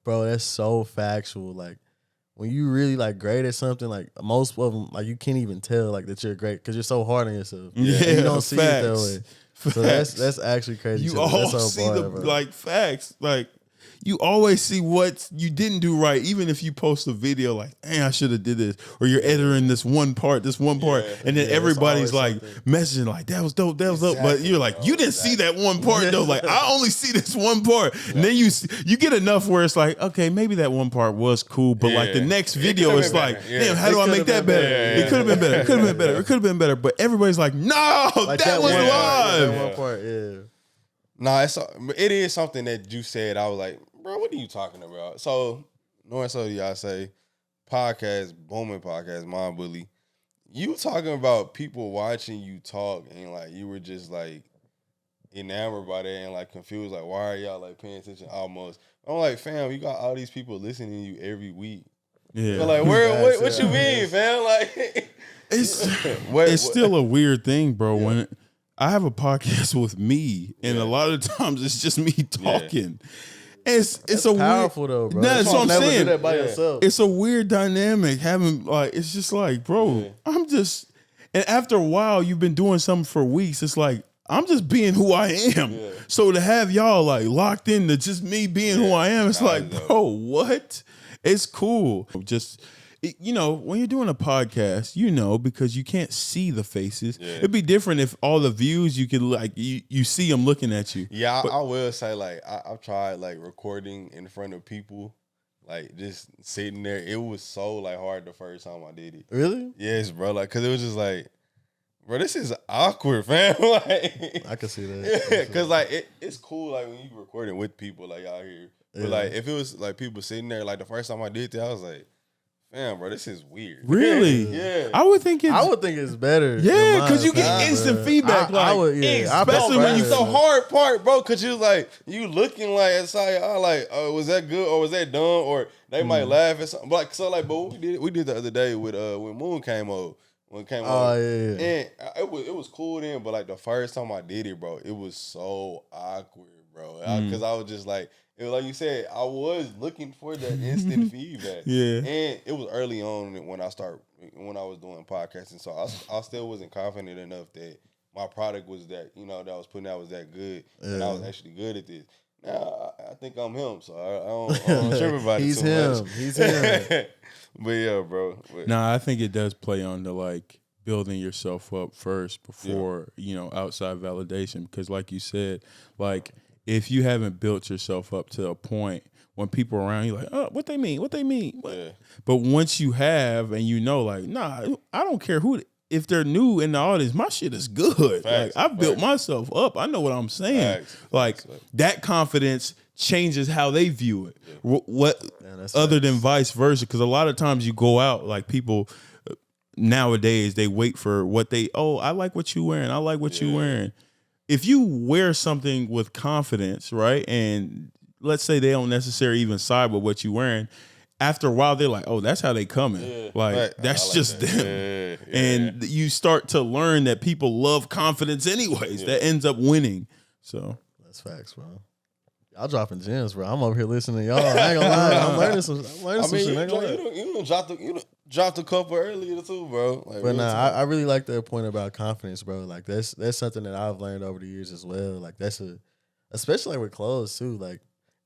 factual. Like, when you really like great at something, like most of them, like you can't even tell like that you're great because you're so hard on yourself. Yeah, you don't see it that way. Facts. So that's actually crazy. You all see like facts. Like, you always see what you didn't do right, even if you post a video like, "Dang, I should have did this," or you're editing this one part, and then everybody's like messaging like, "That was dope, that was dope," but you're like, "You didn't see that one part though." Like, I only see this one part, and then you get enough where it's like, okay, maybe that one part was cool, but like the next video is like, damn, how do I make that better? It could have been better. It could have been better. It could have been better. But everybody's like, no, like that was live. That one part, Nah, it is something that you said. I was like, bro, what are you talking about? So, Norense Odiase, booming podcast, Mind Bully. you talking about people watching you talk and like you were just like enamored by that and like confused, like why are y'all like paying attention almost? I'm like, fam, you got all these people listening to you every week. Yeah. So like, what you mean, fam? Like, it's still a weird thing, bro. Yeah. When I have a podcast with me, and a lot of times it's just me talking. It's a powerful weird, though, bro. That's what I'm saying. Do that by yourself. It's a weird dynamic having like it's just like, bro, I'm just, and after a while you've been doing something for weeks. It's like I'm just being who I am. Yeah. So to have y'all like locked into just me being who I am, it's like, bro, what? It's cool. Just, you know, when you're doing a podcast, you know, because you can't see the faces. Yeah. It'd be different if all the views you could like, you see them looking at you. Yeah, I will say like I've tried like recording in front of people, like just sitting there. It was so like hard the first time I did it. Really? Yes, bro. Like, cause it was just like, bro, this is awkward, fam. Like, I can see that. Yeah, cause like it's cool like when you recording with people like out here. But like if it was like people sitting there, like the first time I did that, I was like, fam, bro, this is weird. Really? Yeah. I would think it's better. Yeah, because you get instant feedback. Especially when you the hard part, bro, because you like you looking like inside your eye, like, oh, was that good or was that dumb? Or they might laugh at something. Like so, like, but we did the other day with when Moon came over. When it came over. Yeah. And it was cool then, but like the first time I did it, bro, it was so awkward, bro. Because I was just like, it was like you said, I was looking for that instant feedback. Yeah. And it was early on when I was doing podcasting. So I still wasn't confident enough that my product was that, you know, that I was putting out was that good. Yeah. And I was actually good at this. Now, I think I'm him, so I don't trip about it so much. He's him. But yeah, bro. I think it does play on the like building yourself up first before, you know, outside validation. Because like you said, like if you haven't built yourself up to a point when people are around you like, oh, what they mean? Yeah. But once you have and you know, like, nah, I don't care if they're new in the audience, my shit is good. Facts, like I've built myself up. I know what I'm saying. Like that confidence changes how they view it. Other than vice versa, because a lot of times you go out, like people nowadays they wait for I like what you wearing. I like what you wearing. If you wear something with confidence, right, and let's say they don't necessarily even side with what you wearing, after a while they're like, oh, that's how they coming. Yeah. Like that's like just them. Yeah. And you start to learn that people love confidence anyways. That ends up winning. So that's facts, bro. Y'all dropping gems, bro. I'm over here listening to y'all. I ain't gonna lie. I'm learning some shit. You dropped a couple earlier too, bro. Like, but I really like that point about confidence, bro. Like that's something that I've learned over the years as well. Like especially like with clothes too. Like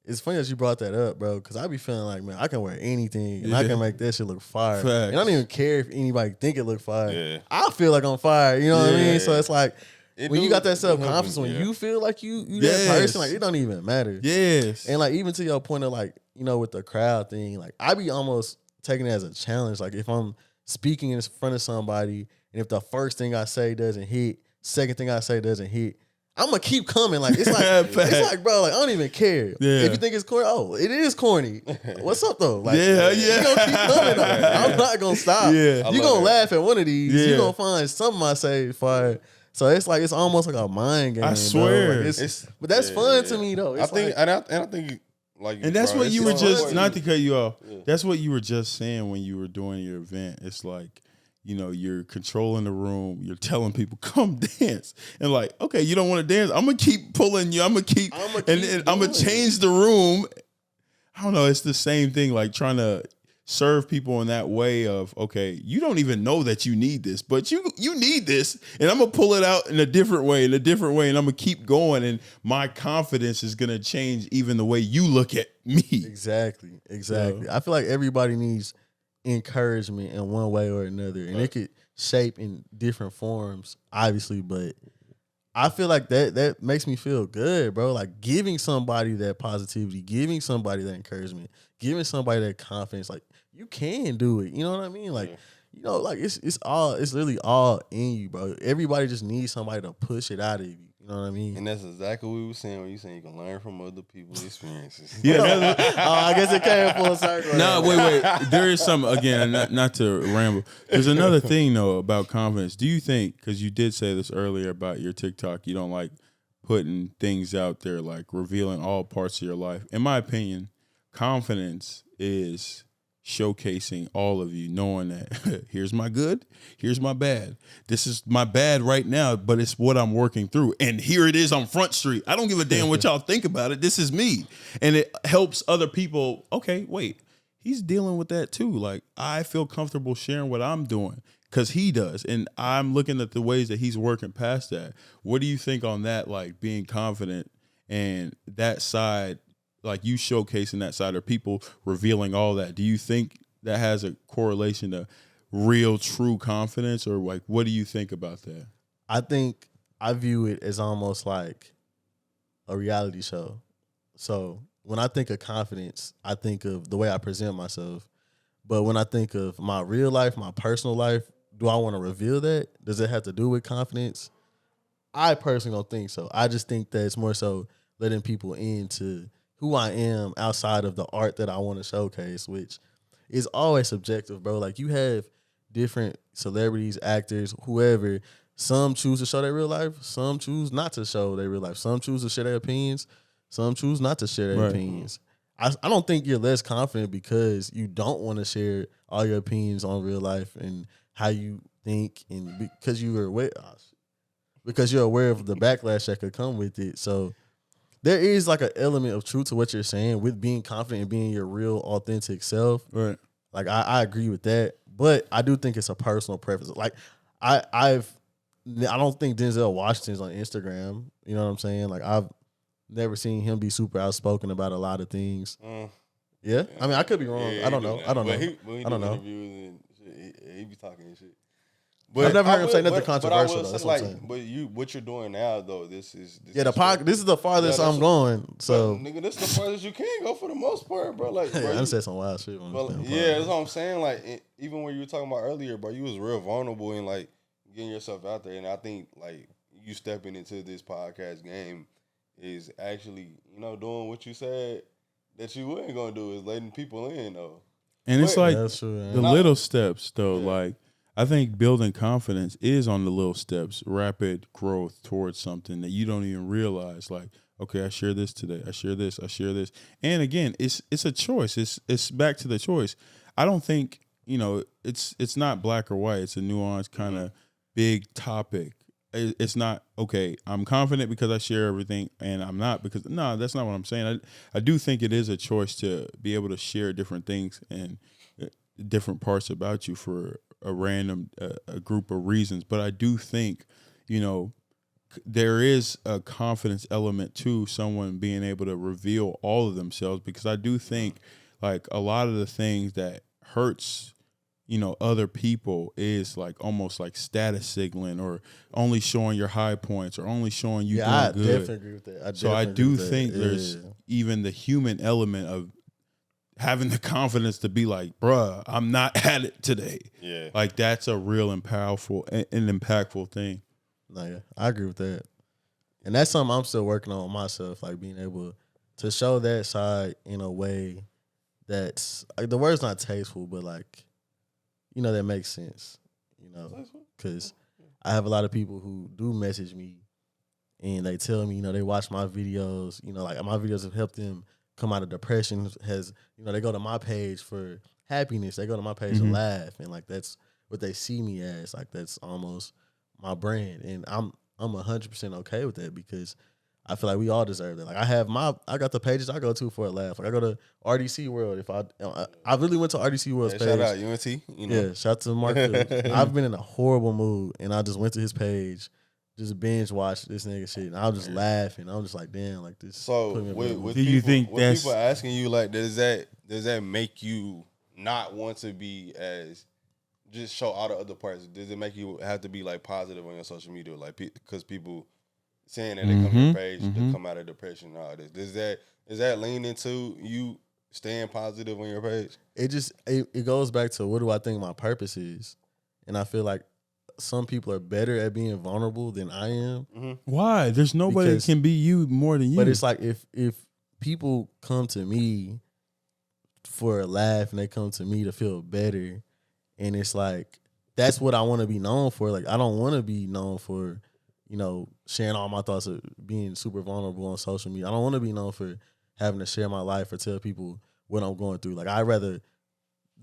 it's funny that you brought that up, bro, because I be feeling like, man, I can wear anything and I can make that shit look fire. Facts. And I don't even care if anybody think it look fire. Yeah. I feel like I'm fire. You know what I mean? So it's like, when you got that self-confidence, when you feel like you that person, like it don't even matter. Yes. And like even to your point of like, you know, with the crowd thing, like I be almost taking it as a challenge. Like if I'm speaking in front of somebody and if the first thing I say doesn't hit, second thing I say doesn't hit, I'm gonna keep coming. Like it's like bro, like I don't even care. Yeah. If you think it's corny, it is corny. What's up though? Like, you gonna keep coming. I'm not gonna stop. Yeah. You gonna laugh at one of these. Yeah. You gonna find something I say fire. So it's like it's almost like a mind game. I swear, like but that's fun to me though. I think like, and that's what you were just not to cut you off. Yeah. That's what you were just saying when you were doing your event. It's like, you know, you're controlling the room. You're telling people come dance, and like, okay, you don't want to dance. I'm gonna keep pulling you. I'm gonna change the room. I don't know. It's the same thing. Like trying to serve people in that way of, okay, you don't even know that you need this, but you need this, and I'm gonna pull it out in a different way, and I'm gonna keep going, and my confidence is gonna change even the way you look at me. Exactly. So, I feel like everybody needs encouragement in one way or another, and it could shape in different forms, obviously, but I feel like that makes me feel good, bro. Like giving somebody that positivity, giving somebody that encouragement, giving somebody that confidence, like you can do it. You know what I mean? Like, you know, like it's literally all in you, bro. Everybody just needs somebody to push it out of you. You know what I mean? And that's exactly what we were saying when you saying you can learn from other people's experiences. Yeah. I guess it came full circle. No, wait. There is some, again, not to ramble. There's another thing, though, about confidence. Do you think, because you did say this earlier about your TikTok, you don't like putting things out there, like revealing all parts of your life. In my opinion, confidence is showcasing all of you, knowing that here's my good, here's my bad. This is my bad right now, but it's what I'm working through. And here it is on Front Street. I don't give a damn what y'all think about it. This is me. And it helps other people. Okay, wait, he's dealing with that too. Like, I feel comfortable sharing what I'm doing because he does. And I'm looking at the ways that he's working past that. What do you think on that, like being confident and that side, like you showcasing that side, or people revealing all that? Do you think that has a correlation to real, true confidence, or like, what do you think about that? I think I view it as almost like a reality show. So when I think of confidence, I think of the way I present myself. But when I think of my real life, my personal life, do I want to reveal that? Does it have to do with confidence? I personally don't think so. I just think that it's more so letting people into who I am outside of the art that I want to showcase, which is always subjective, bro. Like, you have different celebrities, actors, whoever. Some choose to show their real life. Some choose not to show their real life. Some choose to share their opinions. Some choose not to share their opinions. I don't think you're less confident because you don't want to share all your opinions on real life and how you think, and because you're aware of the backlash that could come with it. So there is like an element of truth to what you're saying with being confident and being your real, authentic self. Right. Like, I agree with that, but I do think it's a personal preference. Like, I don't think Denzel Washington's on Instagram. You know what I'm saying? Like, I've never seen him be super outspoken about a lot of things. Yeah, I mean, I could be wrong. I don't know. I don't know. I don't know. He be talking and shit. But I've never heard him say nothing controversial. Though. That's what I'm saying. But what you're doing now, though, this is the podcast. This is the farthest I'm going. So, nigga, this is the farthest you can go for the most part, bro. Like, bro, I done said some wild shit. Yeah, that's what I'm saying. Like, even when you were talking about earlier, bro, you was real vulnerable in like getting yourself out there, and I think like you stepping into this podcast game is actually, doing what you said that you weren't gonna do, is letting people in, though. And it's like true, the little steps, though. Yeah. Like, I think building confidence is on the little steps, rapid growth towards something that you don't even realize. Like, okay, I share this today. I share this. And again, it's a choice. It's back to the choice. I don't think, it's not black or white. It's a nuanced kind of big topic. It's not, okay, I'm confident because I share everything, and I'm not because, no, that's not what I'm saying. I do think it is a choice to be able to share different things and different parts about you for a random a group of reasons. But I do think, there is a confidence element to someone being able to reveal all of themselves, because I do think like a lot of the things that hurts other people is like almost like status signaling, or only showing your high points, or only showing you doing good. I definitely agree with that. I do think there's even the human element of having the confidence to be like, bruh, I'm not at it today. Yeah. Like, that's a real and powerful and impactful thing. No, yeah, I agree with that. And that's something I'm still working on myself, like being able to show that side in a way that's, like, the word's not tasteful, but like, that makes sense, because I have a lot of people who do message me and they tell me, they watch my videos, like my videos have helped them come out of depression. They go to my page for happiness. They go to my page to laugh, and like that's what they see me as. Like, that's almost my brand, and I'm 100% okay with that, because I feel like we all deserve that. Like, I got the pages I go to for a laugh. Like, I go to RDC World. If I really went to RDC World's page. Shout out UNT. Yeah, shout out to Mark. I've been in a horrible mood, and I just went to his page, just binge watched this nigga shit, and I was just laughing. I'm just like, damn, like this. So, with do you think that's people asking you, like, does that make you not want to be as just show all the other parts? Does it make you have to be like positive on your social media, like because people saying that they come to your page to come out of depression and all this? Does that lean into you staying positive on your page? It goes back to, what do I think my purpose is? And I feel like some people are better at being vulnerable than I am. Why? There's nobody that can be you more than you. But it's like if people come to me for a laugh and they come to me to feel better, and it's like that's what I want to be known for. Like I don't want to be known for, sharing all my thoughts of being super vulnerable on social media. I don't want to be known for having to share my life or tell people what I'm going through. Like I'd rather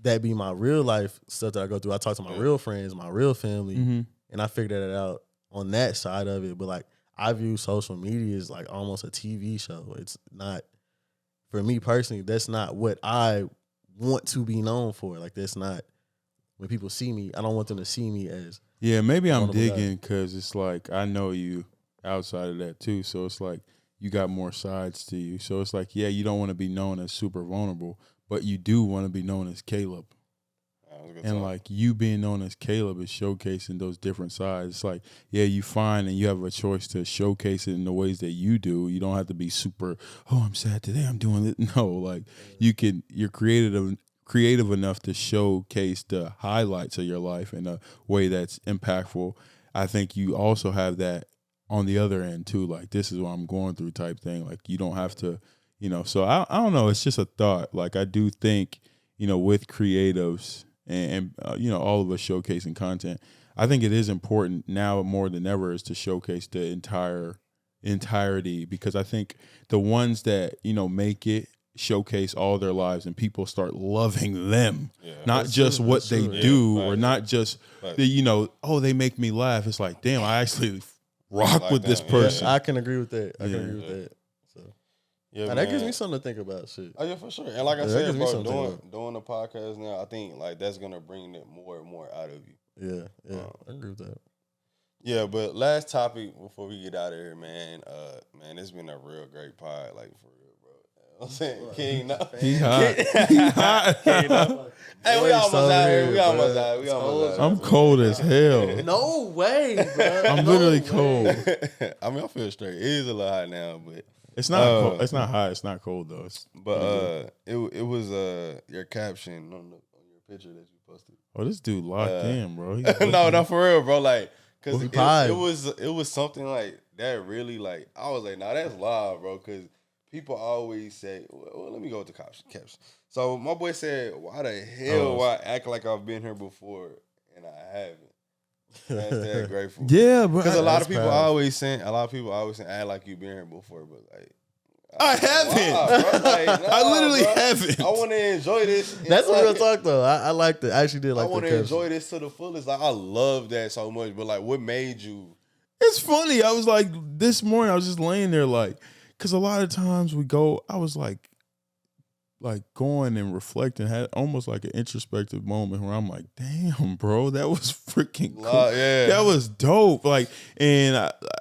that be my real life stuff that I go through. I talk to my real friends, my real family, and I figured that out on that side of it. But like I view social media as like almost a TV show. It's not, for me personally, that's not what I want to be known for. Like that's not, when people see me, I don't want them to see me as. Yeah, maybe I'm digging because it's like I know you outside of that too. So it's like you got more sides to you. So it's like, yeah, you don't want to be known as super vulnerable, but you do want to be known as Caleb. And like you being known as Caleb is showcasing those different sides. It's like, yeah, you find and you have a choice to showcase it in the ways that you do. You don't have to be super, oh, I'm sad today, I'm doing it. No, like you're creative enough to showcase the highlights of your life in a way that's impactful. I think you also have that on the other end too. Like this is what I'm going through type thing. Like you don't have to, so I don't know. It's just a thought. Like I do think, with creatives and all of us showcasing content, I think it is important now more than ever is to showcase the entirety, because I think the ones that, make it showcase all their lives and people start loving them, not just true, what they do or not just, they make me laugh. It's like, damn, I actually rock with this person. Yeah, I can agree with that. I can agree with that. Yeah, that gives me something to think about. Shit. Oh yeah, for sure. And like I said, bro, doing the podcast now, I think like that's gonna bring it more and more out of you. Yeah, I agree with that. Yeah, but last topic before we get out of here, man. Man, it's been a real great pod, like for real, bro. You know what I'm saying, King, no. He hot. Hey, we almost out here. We almost out. I'm cold as hell. No way, bro. I'm literally cold. I mean, I feel straight. It is a little hot now, but. It's not cold. It's not hot. It's not cold though. It was your caption on your picture that you posted. Oh, this dude locked in, bro. No, for real, bro. Like, cause it was something like that. Really, like I was like, nah, that's live, bro. Cause people always say, well, let me go with the caption. So my boy said, why the hell why I act like I've been here before and I haven't? That's that grateful. Yeah, bro. Because a lot of people always saying, act like you've been here before, but like I haven't. I literally haven't. I want to enjoy this. That's a real talk though. I liked it. I actually did like. I want to enjoy this to the fullest. Like I love that so much. But like, what made you? It's funny. I was like, this morning I was just laying there like, because a lot of times we go. I was like going and reflecting, had almost like an introspective moment where I'm like, damn, bro, that was freaking cool. Yeah. That was dope. Like, and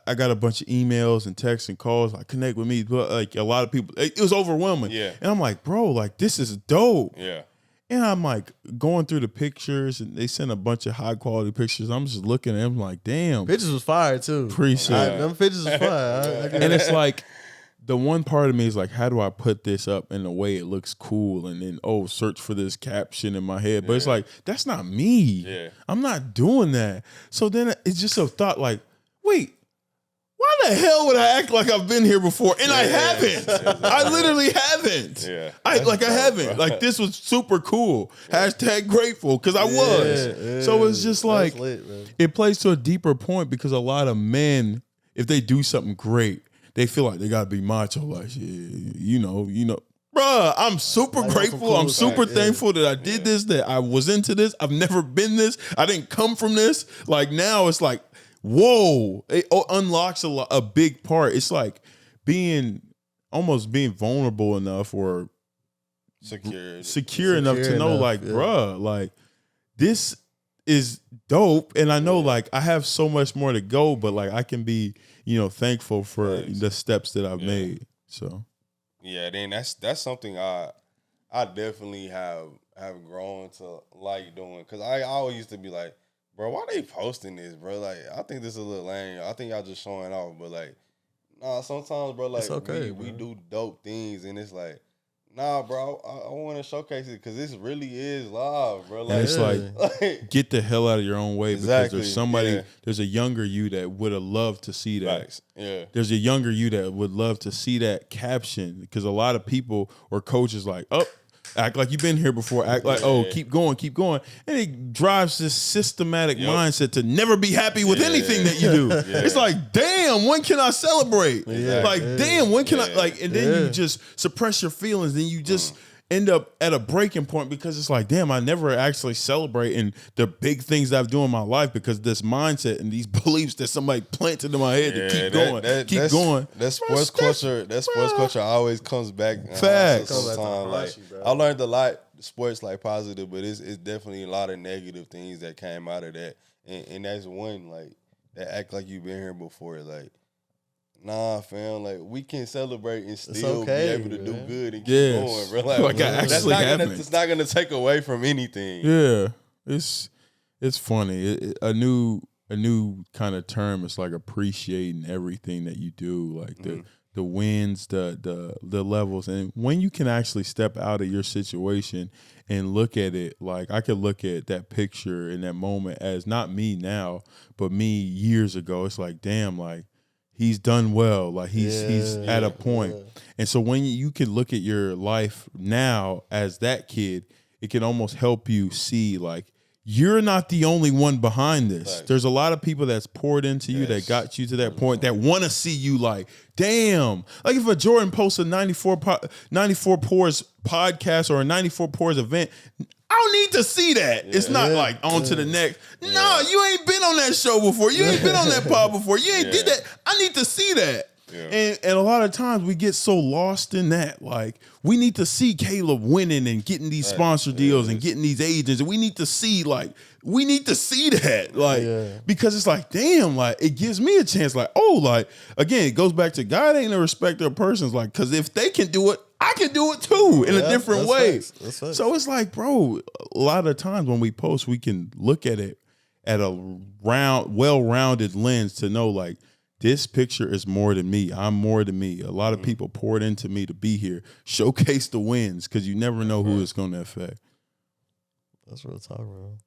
I got a bunch of emails and texts and calls, like connect with me. But like a lot of people, it was overwhelming. Yeah. And I'm like, bro, like this is dope. Yeah. And I'm like going through the pictures and they sent a bunch of high quality pictures. I'm just looking at them like, damn. Pictures was fire too. Appreciate it. Them pictures was fire. And it's like, the one part of me is like, how do I put this up in a way it looks cool? And then, search for this caption in my head. But it's like, that's not me. Yeah. I'm not doing that. So then it's just a thought like, wait, why the hell would I act like I've been here before? And I haven't. Exactly. I literally haven't. Yeah. I haven't. Like, this was super cool. # grateful, because I was. Yeah. So it's just like, lit, it plays to a deeper point because a lot of men, if they do something great, they feel like they gotta be macho, like, yeah, you know, bruh. I'm super grateful. I'm super thankful that I did this, that I was into this. I've never been this. I didn't come from this. Like now, it's like, whoa! It unlocks a big part. It's like almost being vulnerable enough or secure enough to know, like, bruh, like this is dope, and I know like I have so much more to go, but like I can be, thankful for the steps that I've made. So then that's something I definitely have grown to like doing, because I always used to be like, bro, why they posting this, bro? Like I think this is a little lame. I think y'all just showing off, but like, nah, sometimes, bro, like it's okay, we do dope things, and it's like, Nah, bro, I want to showcase it because this really is live, bro. And it's like, get the hell out of your own way because there's somebody, there's a younger you that would have loved to see that. Facts. Yeah. There's a younger you that would love to see that caption because a lot of people or coaches like, act like you've been here before. Act like, keep going. And it drives this systematic mindset to never be happy with anything that you do. It's like, damn, when can I celebrate? Like, damn, when can I, like, and then you just suppress your feelings. Then you just end up at a breaking point because it's like, damn, I never actually celebrate in the big things that I've done in my life because this mindset and these beliefs that somebody planted in my head to keep going. That sports culture always comes back. Facts. Like, I learned a lot. Sports like positive, but it's definitely a lot of negative things that came out of that, and that's one like that act like you've been here before, like. Nah, fam. Like we can celebrate and still be able to do good and keep going, bro. Like that's not gonna take away from anything. Yeah, it's funny. A new kind of term is like appreciating everything that you do, like the wins, the levels, and when you can actually step out of your situation and look at it, like I could look at that picture in that moment as not me now, but me years ago. It's like, damn, like. He's done well. Like he's at a point. And so when you can look at your life now as that kid, it can almost help you see like you're not the only one behind this. Right. There's a lot of people that's poured into you that got you to that point that want to see you like, damn. Like if a Jordan posts a 94 Pours podcast or a 94 Pours event, I don't need to see that. It's not like on to the next. No, you ain't been on that show before. You ain't been on that pod before. You ain't did that. I need to see that. Yeah. And a lot of times we get so lost in that. Like we need to see Caleb winning and getting these sponsor deals and getting these agents. And we need to see that. Like because it's like, damn, like it gives me a chance. Like, like again, it goes back to God ain't a respecter of persons. Like, because if they can do it, I can do it too in a different way. So it's like, bro, a lot of times when we post, we can look at it at a well-rounded lens to know like this picture is more than me. I'm more than me. A lot of people poured into me to be here. Showcase the wins because you never know who it's going to affect. That's real talk, bro.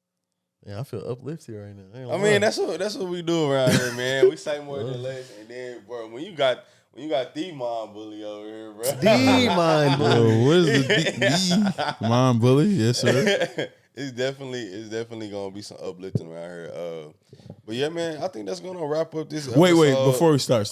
Yeah, I feel uplifted right now. I mean, that's what we do around here, man. We say more than less, and then, bro, when you got the mind bully over here, bro. The mind bully. What is the mind bully? Yes, sir. It's definitely gonna be some uplifting around here. But yeah, man, I think that's gonna wrap up this episode. Wait, before we start.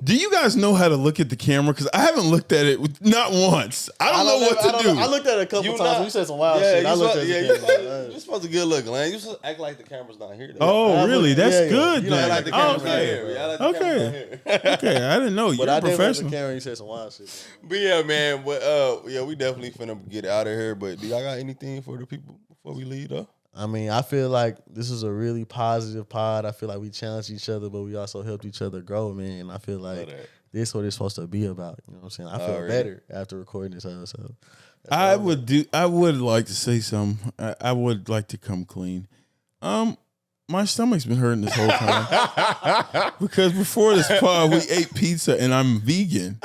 Do you guys know how to look at the camera? Because I haven't looked at it not once. I don't know what to do. I looked at it a couple times. You said some wild shit. I looked at it. You're supposed to get a look, man. You're supposed to act like the camera's not here. Oh, really? That's good. You don't like the camera's not here. Okay, I didn't know. You're a professional. The camera, you said some wild shit. But yeah, man. But we definitely finna get out of here. But do y'all got anything for the people before we leave though? I mean, I feel like this is a really positive pod. I feel like we challenged each other, but we also helped each other grow, man. And I feel like this is what it's supposed to be about. You know what I'm saying? I feel better after recording this episode. I would like to say something. I would like to come clean. My stomach's been hurting this whole time because before this pod we ate pizza and I'm vegan,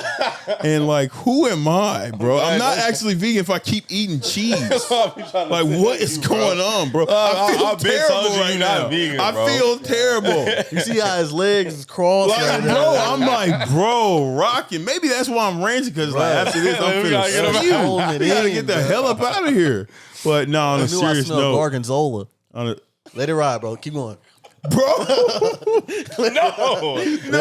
and like who am I, bro? I'm not actually vegan if I keep eating cheese. Like what is going on, bro? I feel terrible right now. Vegan, I feel terrible. You see how his legs is crossed? Like, bro, I'm like, bro, rocking. Maybe that's why I'm ranting because like after this I'm feeling cute. We gotta get the hell up out of here. But no, on a serious note, Gorgonzola. Let it ride, bro. Keep going. Bro. No.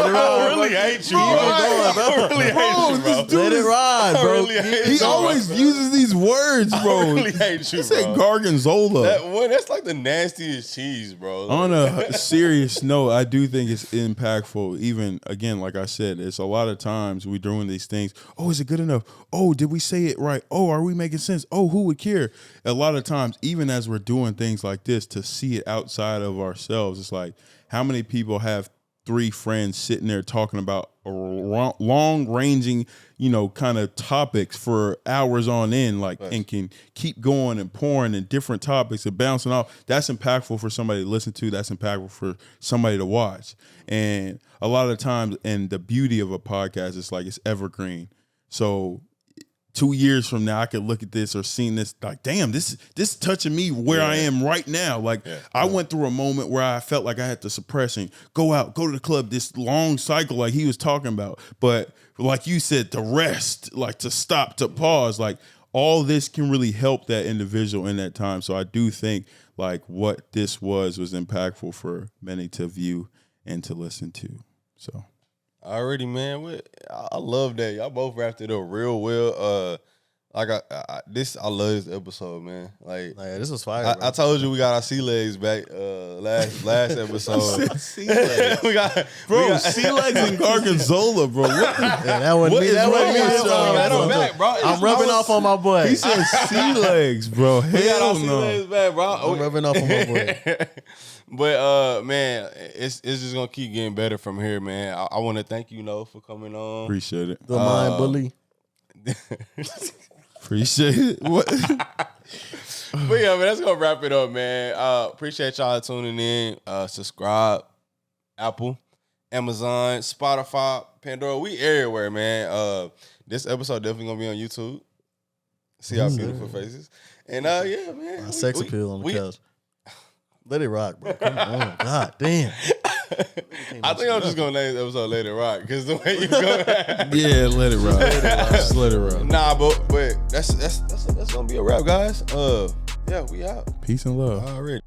I really hate you, bro. I really hate you, bro. Let it ride, bro. He always uses these words, bro. I really hate you, bro. He said Gorgonzola. That's like the nastiest cheese, bro. Like, on a serious note, I do think it's impactful. Even, again, like I said, it's a lot of times we're doing these things. Oh, is it good enough? Oh, did we say it right? Oh, are we making sense? Oh, who would care? A lot of times, even as we're doing things like this, to see it outside of ourselves, it's like, how many people have 3 friends sitting there talking about long-ranging, kind of topics for hours on end, like, and can keep going and pouring in different topics and bouncing off. That's impactful for somebody to listen to. That's impactful for somebody to watch. And a lot of times, and the beauty of a podcast is like it's evergreen. So 2 years from now, I could look at this or seen this like, damn, this touching me where I am right now. Like I went through a moment where I felt like I had to suppress and go to the club, this long cycle like he was talking about. But like you said, to rest, like to stop, to pause, like all this can really help that individual in that time. So I do think like what this was impactful for many to view and to listen to. So. Already, man. I love that. Y'all both wrapped it up real well. I love this episode, man. Like this was fire. I told you we got our sea legs back last episode. Sea legs. we got sea legs and Gorgonzola, bro. That wasn't me. That wasn't me. I'm rubbing off on my boy. He said sea legs, bro. We got our Hell sea no. legs back, bro. I'm rubbing off on my boy. But man, it's just gonna keep getting better from here, man. I want to thank you, for coming on. Appreciate it. The mind bully. Appreciate it. What? But yeah, man, that's gonna wrap it up, man. Appreciate y'all tuning in. Subscribe, Apple, Amazon, Spotify, Pandora. We everywhere, man. This episode definitely gonna be on YouTube. See our beautiful faces. And yeah, man. My sex appeal on the couch. Let it rock, bro. Come on. God damn. I think I'm just gonna name this episode "Let It Rock" because the way you go, yeah, let it rock. Just let it rock. Nah, but that's gonna be a wrap, guys. Yeah, we out. Peace and love. Already.